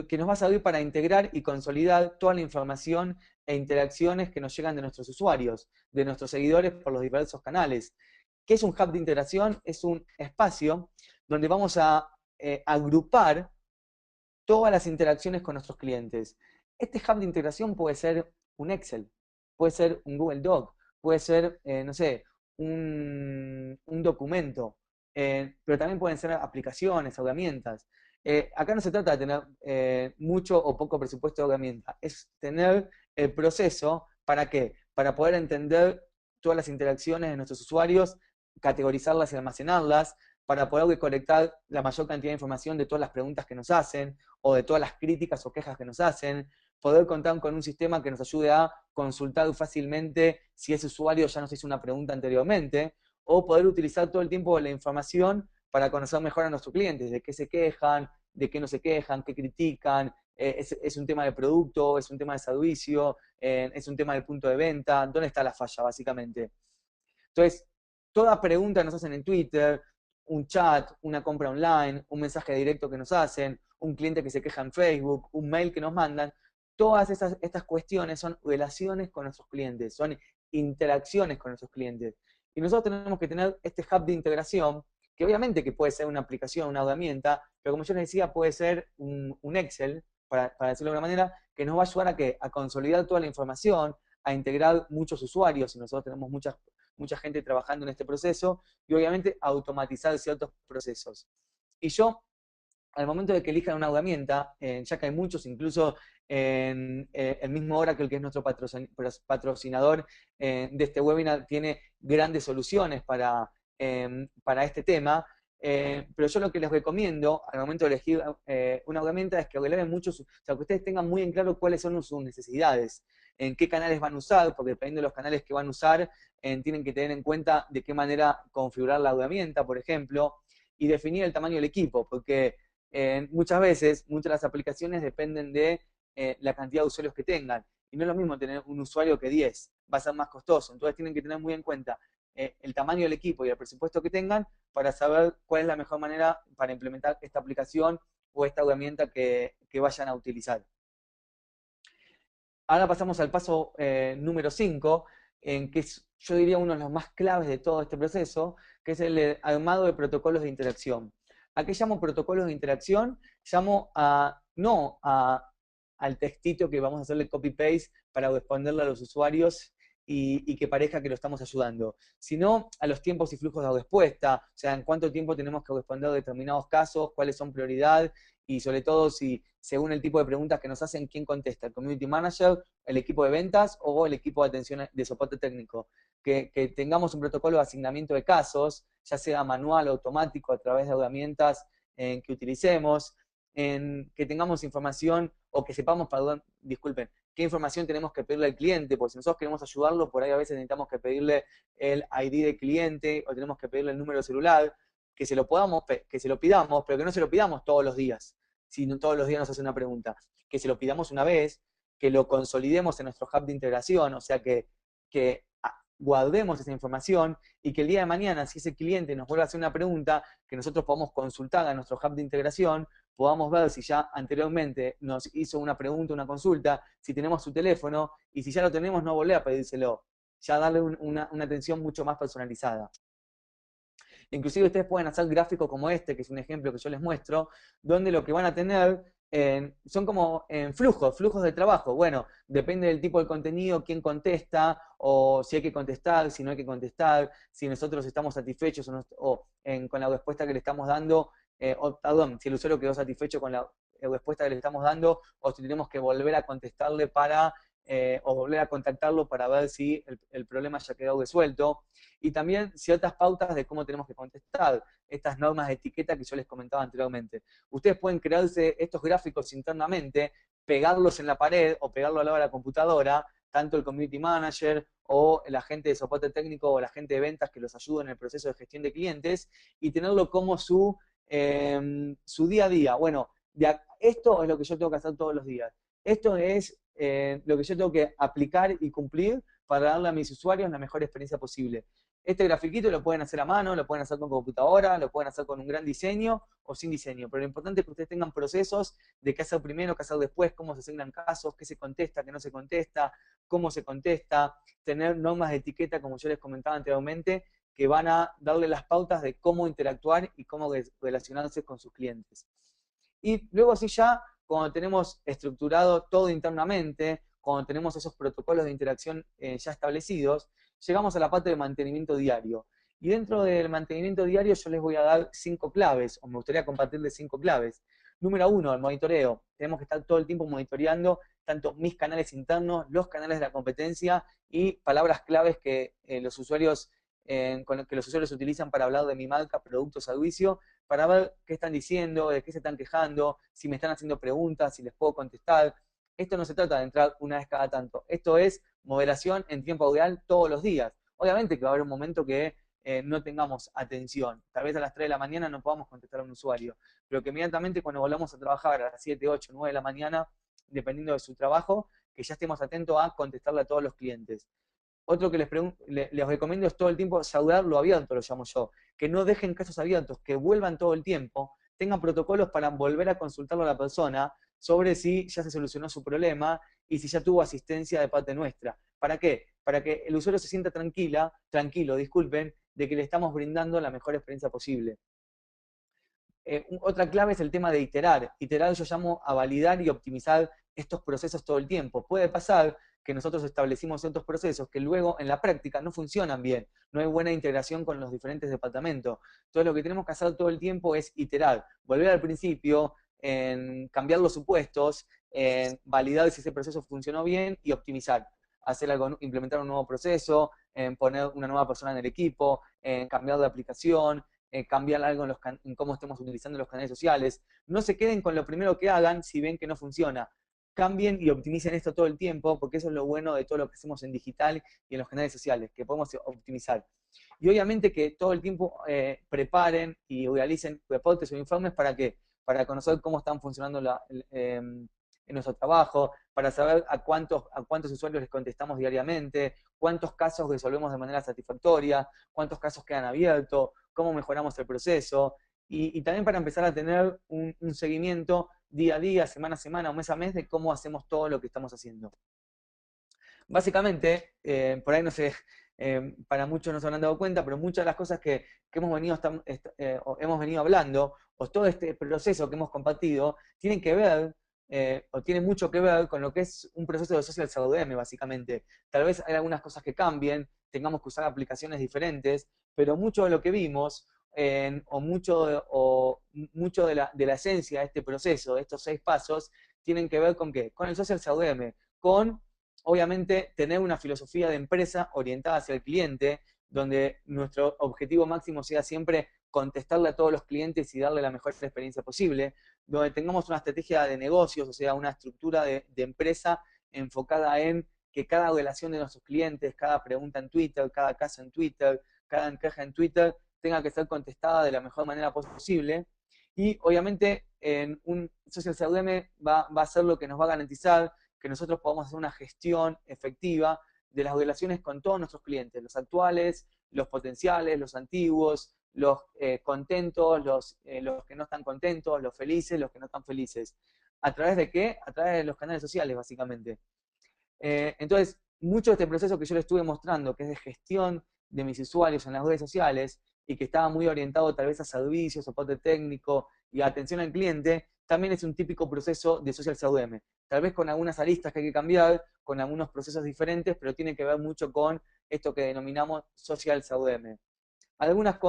que nos va a servir para integrar y consolidar toda la información e interacciones que nos llegan de nuestros usuarios, de nuestros seguidores por los diversos canales. ¿Qué es un hub de integración? Es un espacio donde vamos a agrupar todas las interacciones con nuestros clientes. Este hub de integración puede ser un Excel, puede ser un Google Doc, puede ser, no sé, un documento, pero también pueden ser aplicaciones, herramientas. Acá no se trata de tener mucho o poco presupuesto de herramienta, es tener el proceso, ¿para qué? Para poder entender todas las interacciones de nuestros usuarios, categorizarlas y almacenarlas, para poder recolectar la mayor cantidad de información de todas las preguntas que nos hacen, o de todas las críticas o quejas que nos hacen, poder contar con un sistema que nos ayude a consultar fácilmente si ese usuario ya nos hizo una pregunta anteriormente, o poder utilizar todo el tiempo la información para conocer mejor a nuestros clientes, de qué se quejan, de qué no se quejan, qué critican, es un tema de producto, es un tema de servicio, es un tema del punto de venta, ¿dónde está la falla básicamente? Entonces, toda pregunta que nos hacen en Twitter, un chat, una compra online, un mensaje directo que nos hacen, un cliente que se queja en Facebook, un mail que nos mandan, todas estas cuestiones son relaciones con nuestros clientes, son interacciones con nuestros clientes. Y nosotros tenemos que tener este hub de integración, que obviamente que puede ser una aplicación, una herramienta, pero como yo les decía, puede ser un Excel, para decirlo de alguna manera, que nos va a ayudar a consolidar toda la información, a integrar muchos usuarios, y nosotros tenemos mucha gente trabajando en este proceso, y obviamente automatizar ciertos procesos. Y yo, al momento de que elijan una herramienta, ya que hay muchos, incluso en el mismo Oracle, que es nuestro patrocinador de este webinar, tiene grandes soluciones para este tema, pero yo lo que les recomiendo al momento de elegir una herramienta es que releven mucho, o sea, que ustedes tengan muy en claro cuáles son sus necesidades, en qué canales van a usar, porque dependiendo de los canales que van a usar, tienen que tener en cuenta de qué manera configurar la herramienta, por ejemplo, y definir el tamaño del equipo, porque muchas veces, muchas de las aplicaciones dependen de la cantidad de usuarios que tengan. y no es lo mismo tener un usuario que 10, va a ser más costoso. Entonces tienen que tener muy en cuenta el tamaño del equipo y el presupuesto que tengan para saber cuál es la mejor manera para implementar esta aplicación o esta herramienta que vayan a utilizar. Ahora pasamos al paso número 5, en que es, yo diría, uno de los más claves de todo este proceso, que es el armado de protocolos de interacción. ¿A qué llamo protocolos de interacción? Llamo no al textito que vamos a hacerle copy-paste para responderle a los usuarios y que parezca que lo estamos ayudando, sino a los tiempos y flujos de respuesta, o sea, en cuánto tiempo tenemos que responder determinados casos, cuáles son prioridad, y sobre todo si según el tipo de preguntas que nos hacen, quién contesta, el community manager, el equipo de ventas o el equipo de atención de soporte técnico. Que tengamos un protocolo de asignamiento de casos, ya sea manual o automático a través de herramientas que utilicemos, que tengamos información o que sepamos, perdón, disculpen, qué información tenemos que pedirle al cliente, porque si nosotros queremos ayudarlo, por ahí a veces necesitamos que pedirle el ID del cliente o tenemos que pedirle el número de celular, que se lo pidamos, pero que no se lo pidamos todos los días, si no todos los días nos hace una pregunta, que se lo pidamos una vez, que lo consolidemos en nuestro hub de integración, o sea que guardemos esa información y que el día de mañana, si ese cliente nos vuelve a hacer una pregunta, que nosotros podamos consultar a nuestro hub de integración, podamos ver si ya anteriormente nos hizo una pregunta, una consulta, si tenemos su teléfono, y si ya lo tenemos, no volver a pedírselo, ya darle una atención mucho más personalizada. Inclusive ustedes pueden hacer gráficos como este, que es un ejemplo que yo les muestro, donde lo que van a tener son como flujos de trabajo. Bueno, depende del tipo de contenido, quién contesta, o si hay que contestar, si no hay que contestar, si nosotros estamos satisfechos con la respuesta que le estamos dando, perdón, si el usuario quedó satisfecho con la respuesta que le estamos dando, o si tenemos que volver a contestarle o volver a contactarlo para ver si el problema ya quedó resuelto. Y también ciertas pautas de cómo tenemos que contestar, estas normas de etiqueta que yo les comentaba anteriormente. Ustedes pueden crearse estos gráficos internamente, pegarlos en la pared o pegarlo al lado de la computadora, tanto el community manager o el agente de soporte técnico o el agente de ventas que los ayuda en el proceso de gestión de clientes, y tenerlo como su día a día. Bueno, esto es lo que yo tengo que hacer todos los días. Esto es lo que yo tengo que aplicar y cumplir para darle a mis usuarios la mejor experiencia posible. Este grafiquito lo pueden hacer a mano, lo pueden hacer con computadora, lo pueden hacer con un gran diseño o sin diseño, pero lo importante es que ustedes tengan procesos de qué hacer primero, qué hacer después, cómo se asignan casos, qué se contesta, qué no se contesta, cómo se contesta, tener normas de etiqueta, como yo les comentaba anteriormente, que van a darle las pautas de cómo interactuar y cómo relacionarse con sus clientes. Y luego así ya, cuando tenemos estructurado todo internamente, cuando tenemos esos protocolos de interacción ya establecidos, llegamos a la parte de mantenimiento diario. Y dentro del mantenimiento diario yo les voy a dar 5 claves, o me gustaría compartirles 5 claves. Número 1, el monitoreo. Tenemos que estar todo el tiempo monitoreando tanto mis canales internos, los canales de la competencia y palabras claves que los usuarios utilizan para hablar de mi marca, producto o servicio, para ver qué están diciendo, de qué se están quejando, si me están haciendo preguntas, si les puedo contestar. Esto no se trata de entrar una vez cada tanto, esto es moderación en tiempo real todos los días. Obviamente que va a haber un momento que no tengamos atención, tal vez a las 3 de la mañana no podamos contestar a un usuario, pero que inmediatamente cuando volvamos a trabajar a las 7, 8, 9 de la mañana, dependiendo de su trabajo, que ya estemos atentos a contestarle a todos los clientes. Otro que les recomiendo es todo el tiempo saludar lo abierto, lo llamo yo. Que no dejen casos abiertos, que vuelvan todo el tiempo, tengan protocolos para volver a consultarlo a la persona sobre si ya se solucionó su problema y si ya tuvo asistencia de parte nuestra. ¿Para qué? Para que el usuario se sienta tranquilo, disculpen, de que le estamos brindando la mejor experiencia posible. Otra clave es el tema de iterar. Iterar yo llamo a validar y optimizar estos procesos todo el tiempo. Puede pasar que nosotros establecimos ciertos procesos que luego en la práctica no funcionan bien, no hay buena integración con los diferentes departamentos. Entonces lo que tenemos que hacer todo el tiempo es iterar, volver al principio, cambiar los supuestos, validar si ese proceso funcionó bien y optimizar. Implementar un nuevo proceso, poner una nueva persona en el equipo, cambiar de aplicación, cambiar algo en cómo estemos utilizando los canales sociales. No se queden con lo primero que hagan si ven que no funciona. Cambien y optimicen esto todo el tiempo, porque eso es lo bueno de todo lo que hacemos en digital y en los canales sociales, que podemos optimizar. Y obviamente que todo el tiempo preparen y realicen reportes o informes para conocer cómo están funcionando en nuestro trabajo, para saber a cuántos usuarios les contestamos diariamente, cuántos casos resolvemos de manera satisfactoria, cuántos casos quedan abiertos, cómo mejoramos el proceso, y también para empezar a tener un seguimiento día a día, semana a semana o mes a mes de cómo hacemos todo lo que estamos haciendo. Básicamente, por ahí no sé, para muchos no se habrán dado cuenta, pero muchas de las cosas que hemos venido hablando, o todo este proceso que hemos compartido, tienen que ver, o tienen mucho que ver con lo que es un proceso de Social CRM, básicamente. Tal vez hay algunas cosas que cambien, tengamos que usar aplicaciones diferentes, pero mucho de lo que vimos, o mucho de la esencia de este proceso, de estos 6 pasos, tienen que ver con ¿qué? Con el Social CRM, con obviamente tener una filosofía de empresa orientada hacia el cliente, donde nuestro objetivo máximo sea siempre contestarle a todos los clientes y darle la mejor experiencia posible, donde tengamos una estrategia de negocios, o sea, una estructura de empresa enfocada en que cada relación de nuestros clientes, cada pregunta en Twitter, cada caso en Twitter, cada queja en Twitter, tenga que ser contestada de la mejor manera posible. Y obviamente en un Social CRM va a ser lo que nos va a garantizar que nosotros podamos hacer una gestión efectiva de las relaciones con todos nuestros clientes, los actuales, los potenciales, los antiguos, los contentos, los que no están contentos, los felices, los que no están felices. ¿A través de qué? A través de los canales sociales, básicamente. Entonces, mucho de este proceso que yo les estuve mostrando, que es de gestión de mis usuarios en las redes sociales, y que estaba muy orientado tal vez a servicios, soporte técnico y atención al cliente, también es un típico proceso de Social CRM. Tal vez con algunas aristas que hay que cambiar, con algunos procesos diferentes, pero tiene que ver mucho con esto que denominamos Social CRM. Algunas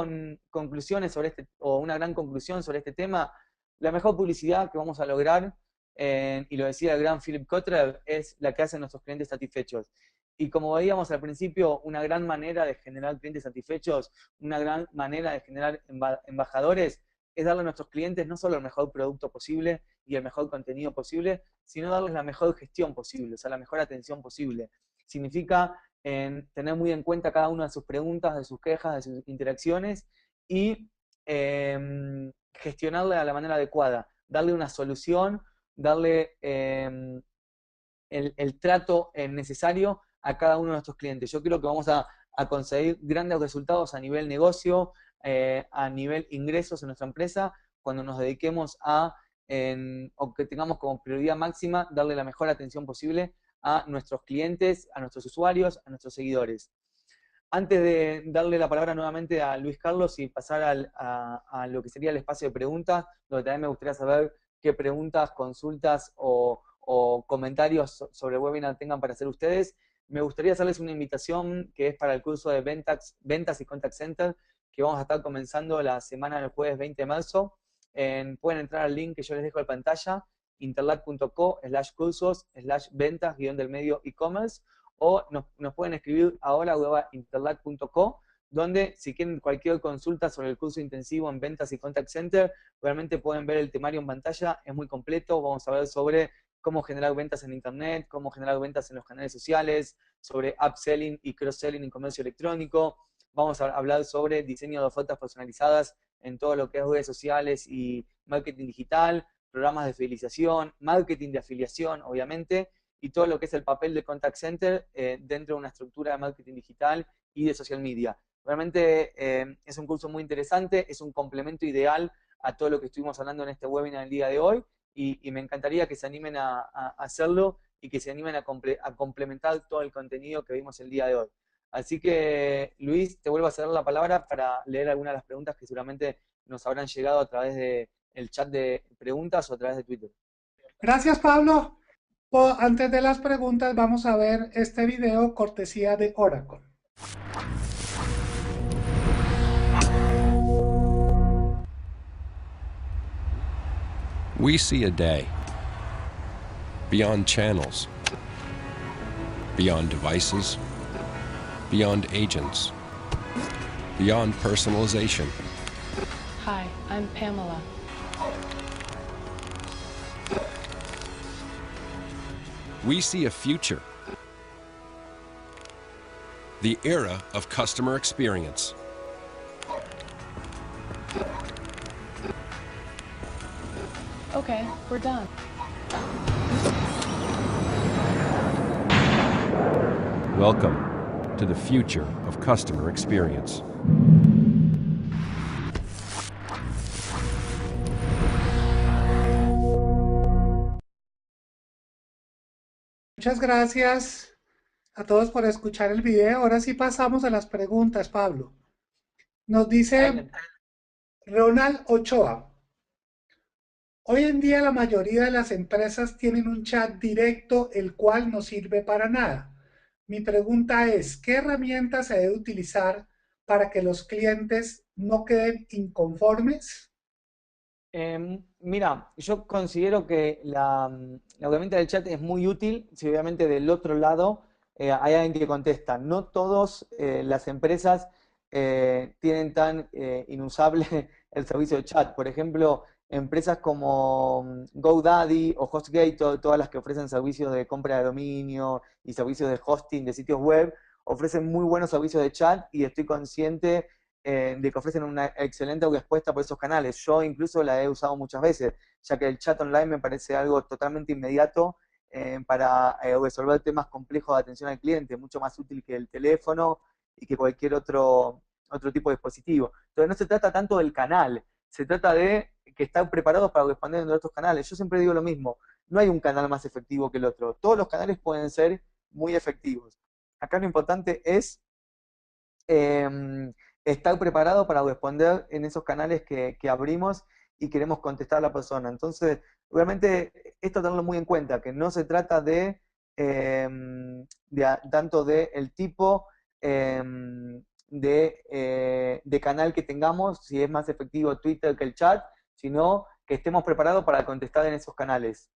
conclusiones sobre o una gran conclusión sobre este tema: la mejor publicidad que vamos a lograr, y lo decía el gran Philip Kotler, es la que hacen nuestros clientes satisfechos. Y como veíamos al principio, una gran manera de generar clientes satisfechos, una gran manera de generar embajadores, es darle a nuestros clientes no solo el mejor producto posible y el mejor contenido posible, sino darles la mejor gestión posible, o sea, la mejor atención posible. Significa tener muy en cuenta cada una de sus preguntas, de sus quejas, de sus interacciones, y gestionarla de la manera adecuada, darle una solución, darle el trato necesario a cada uno de nuestros clientes. Yo creo que vamos a conseguir grandes resultados a nivel negocio, a nivel ingresos en nuestra empresa, cuando nos dediquemos o que tengamos como prioridad máxima darle la mejor atención posible a nuestros clientes, a nuestros usuarios, a nuestros seguidores. Antes de darle la palabra nuevamente a Luis Carlos y pasar a lo que sería el espacio de preguntas, donde también me gustaría saber qué preguntas, consultas o comentarios sobre el webinar tengan para hacer ustedes, me gustaría hacerles una invitación que es para el curso de ventas y Contact Center, que vamos a estar comenzando la semana del jueves 20 de marzo. Pueden entrar al link que yo les dejo en pantalla, interlat.co/cursos/ventas-del-medio e-commerce, o nos pueden escribir ahora a interlat.co, donde si quieren cualquier consulta sobre el curso intensivo en ventas y contact center, realmente pueden ver el temario en pantalla, es muy completo. Vamos a ver sobre cómo generar ventas en internet, cómo generar ventas en los canales sociales, sobre upselling y cross-selling en comercio electrónico. Vamos a hablar sobre diseño de ofertas personalizadas en todo lo que es redes sociales y marketing digital, programas de fidelización, marketing de afiliación, obviamente, y todo lo que es el papel de contact center dentro de una estructura de marketing digital y de social media. Realmente es un curso muy interesante, es un complemento ideal a todo lo que estuvimos hablando en este webinar el día de hoy, y me encantaría que se animen a hacerlo y que se animen a complementar todo el contenido que vimos el día de hoy. Así que, Luis, te vuelvo a ceder la palabra para leer algunas de las preguntas que seguramente nos habrán llegado a través del chat de preguntas o a través de Twitter. Gracias, Pablo. Antes de las preguntas, vamos a ver este video cortesía de Oracle. We see a day beyond channels, beyond devices, beyond agents, beyond personalization. Hi, I'm Pamela. We see a future, the era of customer experience. Okay, we're done. Welcome to the future of customer experience. Muchas gracias a todos por escuchar el video. Ahora sí pasamos a las preguntas, Pablo. Nos dice Ronald Ochoa. Hoy en día la mayoría de las empresas tienen un chat directo, el cual no sirve para nada. Mi pregunta es, ¿qué herramientas se debe utilizar para que los clientes no queden inconformes? Mira, yo considero que la herramienta del chat es muy útil si obviamente del otro lado hay alguien que contesta. No todas las empresas tienen tan inusable el servicio de chat. Por ejemplo, empresas como GoDaddy o HostGator, todas las que ofrecen servicios de compra de dominio y servicios de hosting de sitios web, ofrecen muy buenos servicios de chat y estoy consciente de que ofrecen una excelente respuesta por esos canales. Yo incluso la he usado muchas veces, ya que el chat online me parece algo totalmente inmediato para resolver temas complejos de atención al cliente, mucho más útil que el teléfono y que cualquier otro tipo de dispositivo. Entonces no se trata tanto del canal, se trata de que estar preparados para responder en otros canales. Yo siempre digo lo mismo, no hay un canal más efectivo que el otro, todos los canales pueden ser muy efectivos. Acá lo importante es estar preparado para responder en esos canales que abrimos y queremos contestar a la persona. Entonces, realmente esto tenerlo muy en cuenta, que no se trata tanto de el tipo de canal que tengamos, si es más efectivo Twitter que el chat, sino que estemos preparados para contestar en esos canales.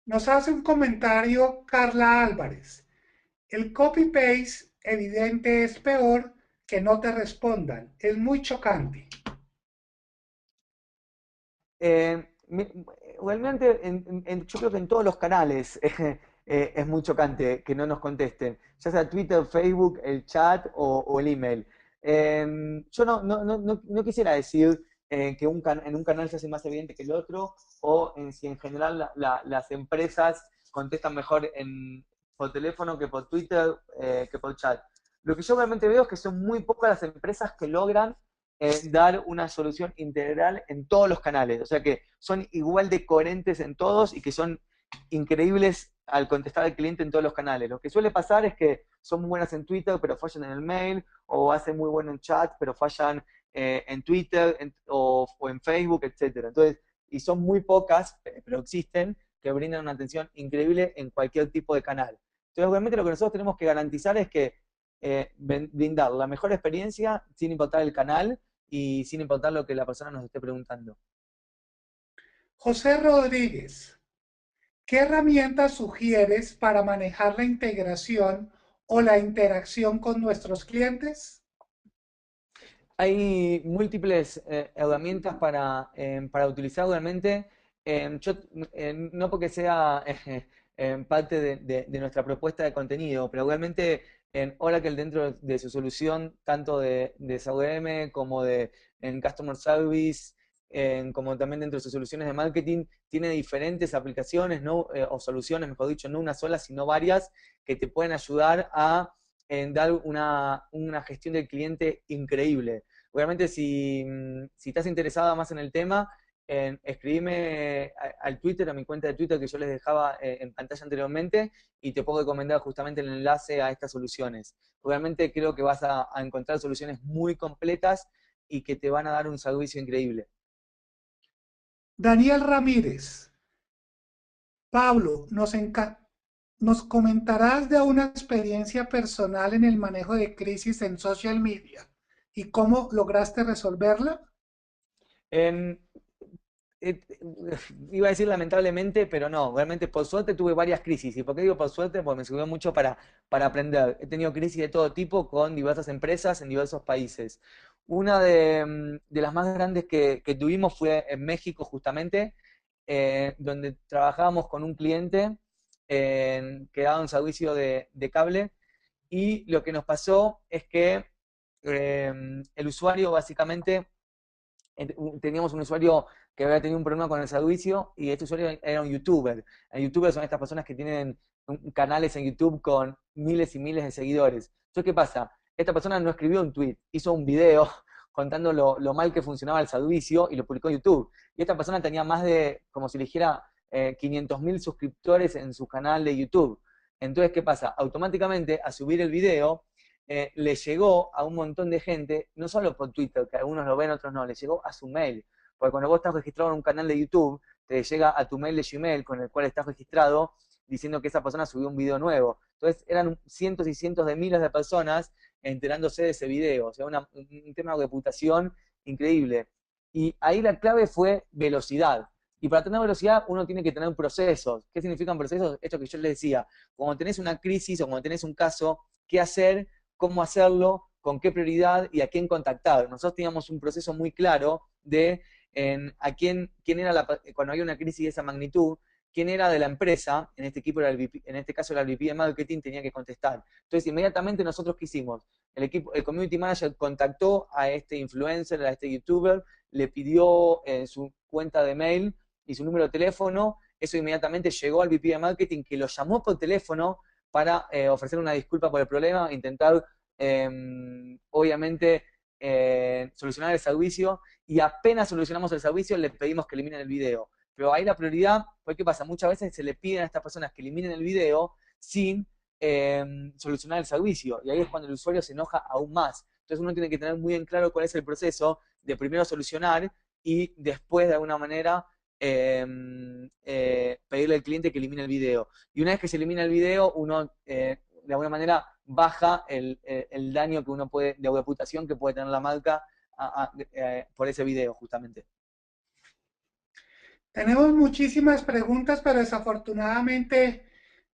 Nos hace un comentario Carla Álvarez. El copy-paste evidente es peor que no te respondan. Es muy chocante. Realmente yo creo que en todos los canales es muy chocante que no nos contesten, ya sea Twitter, Facebook, el chat o el email. Yo no quisiera decir que en un canal se hace más evidente que el otro o si en general las empresas contestan mejor por teléfono que por Twitter, que por chat. Lo que yo realmente veo es que son muy pocas las empresas que logran dar una solución integral en todos los canales, o sea que son igual de coherentes en todos y que son increíbles al contestar al cliente en todos los canales. Lo que suele pasar es que son muy buenas en Twitter, pero fallan en el mail, o hacen muy bueno en chat, pero fallan en Twitter o en Facebook, etc. Entonces, y son muy pocas, pero existen, que brindan una atención increíble en cualquier tipo de canal. Entonces, obviamente lo que nosotros tenemos que garantizar es que brindar la mejor experiencia sin importar el canal y sin importar lo que la persona nos esté preguntando. José Rodríguez, ¿qué herramientas sugieres para manejar la integración o la interacción con nuestros clientes? Hay múltiples herramientas para utilizar realmente. No porque sea parte de nuestra propuesta de contenido, pero realmente en Oracle dentro de su solución, tanto de CRM como en Customer Service, como también dentro de sus soluciones de marketing, tiene diferentes aplicaciones, ¿no? O soluciones, mejor dicho, no una sola, sino varias, que te pueden ayudar a dar una gestión del cliente increíble. Obviamente, si estás interesada más en el tema, escribime al Twitter, a mi cuenta de Twitter que yo les dejaba en pantalla anteriormente, y te puedo recomendar justamente el enlace a estas soluciones. Obviamente creo que vas a encontrar soluciones muy completas y que te van a dar un servicio increíble. Daniel Ramírez, Pablo, nos comentarás de una experiencia personal en el manejo de crisis en social media y cómo lograste resolverla. Eh, Iba a decir lamentablemente, pero no, realmente por suerte tuve varias crisis. ¿Y por qué digo por suerte? Porque me sirvió mucho para aprender. He tenido crisis de todo tipo con diversas empresas en diversos países. Una de las más grandes que tuvimos fue en México justamente, donde trabajábamos con un cliente que daba un servicio de cable, y lo que nos pasó es que el usuario básicamente teníamos un usuario que había tenido un problema con el servicio y este usuario era un youtuber. El youtuber son estas personas que tienen canales en YouTube con miles y miles de seguidores. Entonces, ¿qué pasa? Esta persona no escribió un tweet, hizo un video contando lo mal que funcionaba el servicio y lo publicó en YouTube. Y esta persona tenía más de, como si le dijera, 500.000 suscriptores en su canal de YouTube. Entonces, ¿qué pasa? Automáticamente, a subir el video, le llegó a un montón de gente, no solo por Twitter, que algunos lo ven, otros no, le llegó a su mail. Porque cuando vos estás registrado en un canal de YouTube, te llega a tu mail de Gmail con el cual estás registrado, diciendo que esa persona subió un video nuevo. Entonces eran cientos y cientos de miles de personas enterándose de ese video. O sea, un tema de reputación increíble. Y ahí la clave fue velocidad. Y para tener velocidad uno tiene que tener procesos. ¿Qué significan procesos? Esto que yo les decía. Cuando tenés una crisis o cuando tenés un caso, ¿qué hacer? ¿Cómo hacerlo? ¿Con qué prioridad? ¿Y a quién contactar? Nosotros teníamos un proceso muy claro de quién era cuando hay una crisis de esa magnitud, quién era de la empresa, en este caso era el VP de marketing, tenía que contestar. Entonces, inmediatamente nosotros, ¿qué hicimos? El community manager contactó a este influencer, a este youtuber, le pidió su cuenta de mail y su número de teléfono. Eso inmediatamente llegó al VP de marketing, que lo llamó por teléfono para ofrecer una disculpa por el problema, intentar, obviamente, solucionar el servicio, y apenas solucionamos el servicio le pedimos que eliminen el video. Pero ahí la prioridad fue, ¿qué pasa? Muchas veces se le piden a estas personas que eliminen el video sin solucionar el servicio, y ahí es cuando el usuario se enoja aún más. Entonces uno tiene que tener muy en claro cuál es el proceso de primero solucionar y después de alguna manera pedirle al cliente que elimine el video. Y una vez que se elimina el video, uno de alguna manera baja el daño que uno puede, de reputación que puede tener la marca por ese video, justamente. Tenemos muchísimas preguntas, pero desafortunadamente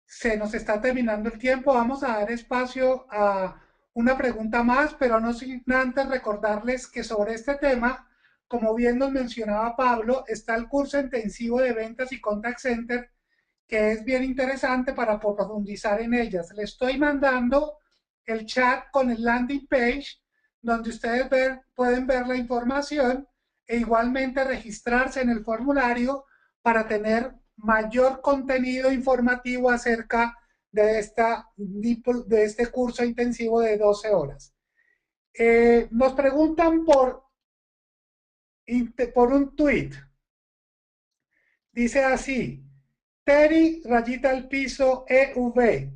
se nos está terminando el tiempo. Vamos a dar espacio a una pregunta más, pero no sin antes recordarles que sobre este tema, como bien nos mencionaba Pablo, está el curso intensivo de ventas y contact center, que es bien interesante para profundizar en ellas. Le estoy mandando el chat con el landing page, donde ustedes pueden ver la información e igualmente registrarse en el formulario para tener mayor contenido informativo acerca de este curso intensivo de 12 horas. Nos preguntan por un tweet. Dice así: Terry rayita al piso EV.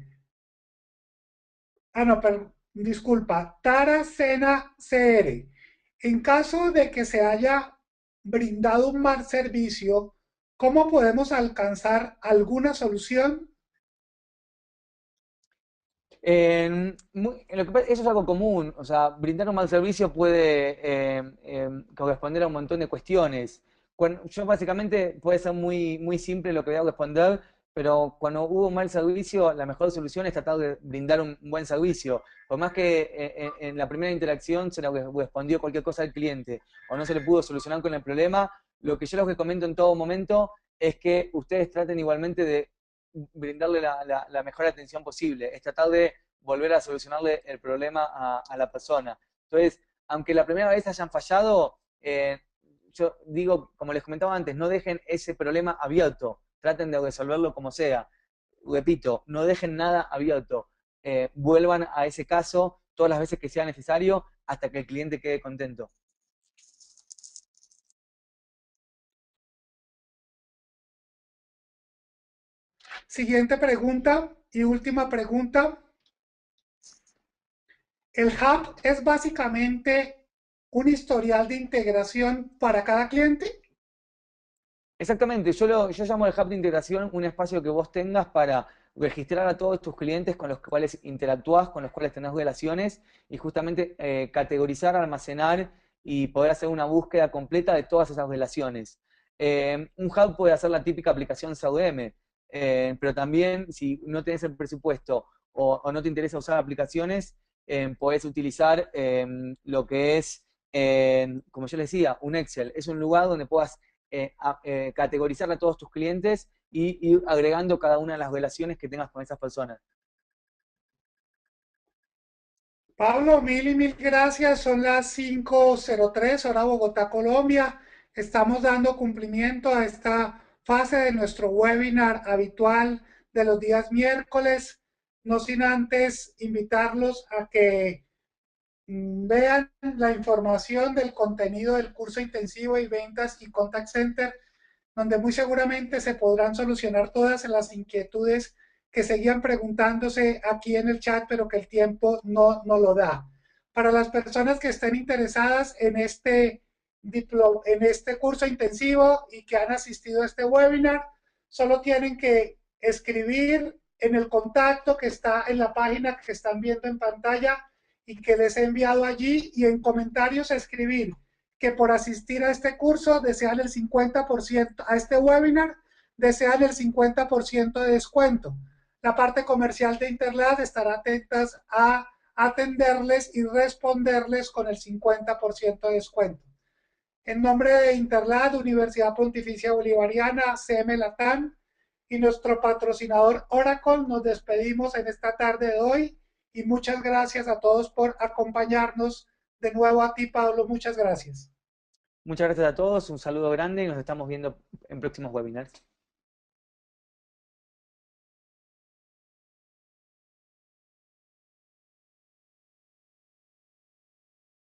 No, perdón, disculpa, Tara Sena CR. En caso de que se haya brindado un mal servicio, ¿cómo podemos alcanzar alguna solución? Eso es algo común. O sea, brindar un mal servicio puede corresponder a un montón de cuestiones. Yo básicamente puede ser muy, muy simple lo que voy a responder, pero cuando hubo un mal servicio, la mejor solución es tratar de brindar un buen servicio. Por más que en la primera interacción se le respondió cualquier cosa al cliente o no se le pudo solucionar con el problema, lo que yo les recomiendo en todo momento es que ustedes traten igualmente de brindarle la mejor atención posible, es tratar de volver a solucionarle el problema a la persona. Entonces, aunque la primera vez hayan fallado, yo digo, como les comentaba antes, no dejen ese problema abierto, traten de resolverlo como sea. Repito, no dejen nada abierto, vuelvan a ese caso todas las veces que sea necesario hasta que el cliente quede contento. Siguiente pregunta y última pregunta. El hub es básicamente un historial de integración para cada cliente. Exactamente, yo llamo el hub de integración un espacio que vos tengas para registrar a todos tus clientes con los cuales interactúas, con los cuales tenés relaciones, y justamente categorizar, almacenar y poder hacer una búsqueda completa de todas esas relaciones. Un hub puede hacer la típica aplicación CRM, pero también si no tenés el presupuesto o no te interesa usar aplicaciones, podés utilizar lo que es, como yo les decía, un Excel. Es un lugar donde puedas categorizar a todos tus clientes y ir agregando cada una de las relaciones que tengas con esas personas. Pablo, mil y mil gracias. Son las 5:03 hora Bogotá, Colombia. Estamos dando cumplimiento a esta fase de nuestro webinar habitual de los días miércoles, no sin antes invitarlos a que vean la información del contenido del curso intensivo y ventas y contact center, donde muy seguramente se podrán solucionar todas las inquietudes que seguían preguntándose aquí en el chat, pero que el tiempo no lo da. Para las personas que estén interesadas en este curso intensivo y que han asistido a este webinar, solo tienen que escribir en el contacto que está en la página que están viendo en pantalla y que les he enviado allí, y en comentarios escribir que por asistir a este curso desean el 50%, a este webinar desean el 50% de descuento. La parte comercial de Interlat estará atentas a atenderles y responderles con el 50% de descuento. En nombre de Interlat, Universidad Pontificia Bolivariana, CM Latam y nuestro patrocinador Oracle, nos despedimos en esta tarde de hoy y muchas gracias a todos por acompañarnos. De nuevo a ti, Pablo, muchas gracias. Muchas gracias a todos, un saludo grande y nos estamos viendo en próximos webinars.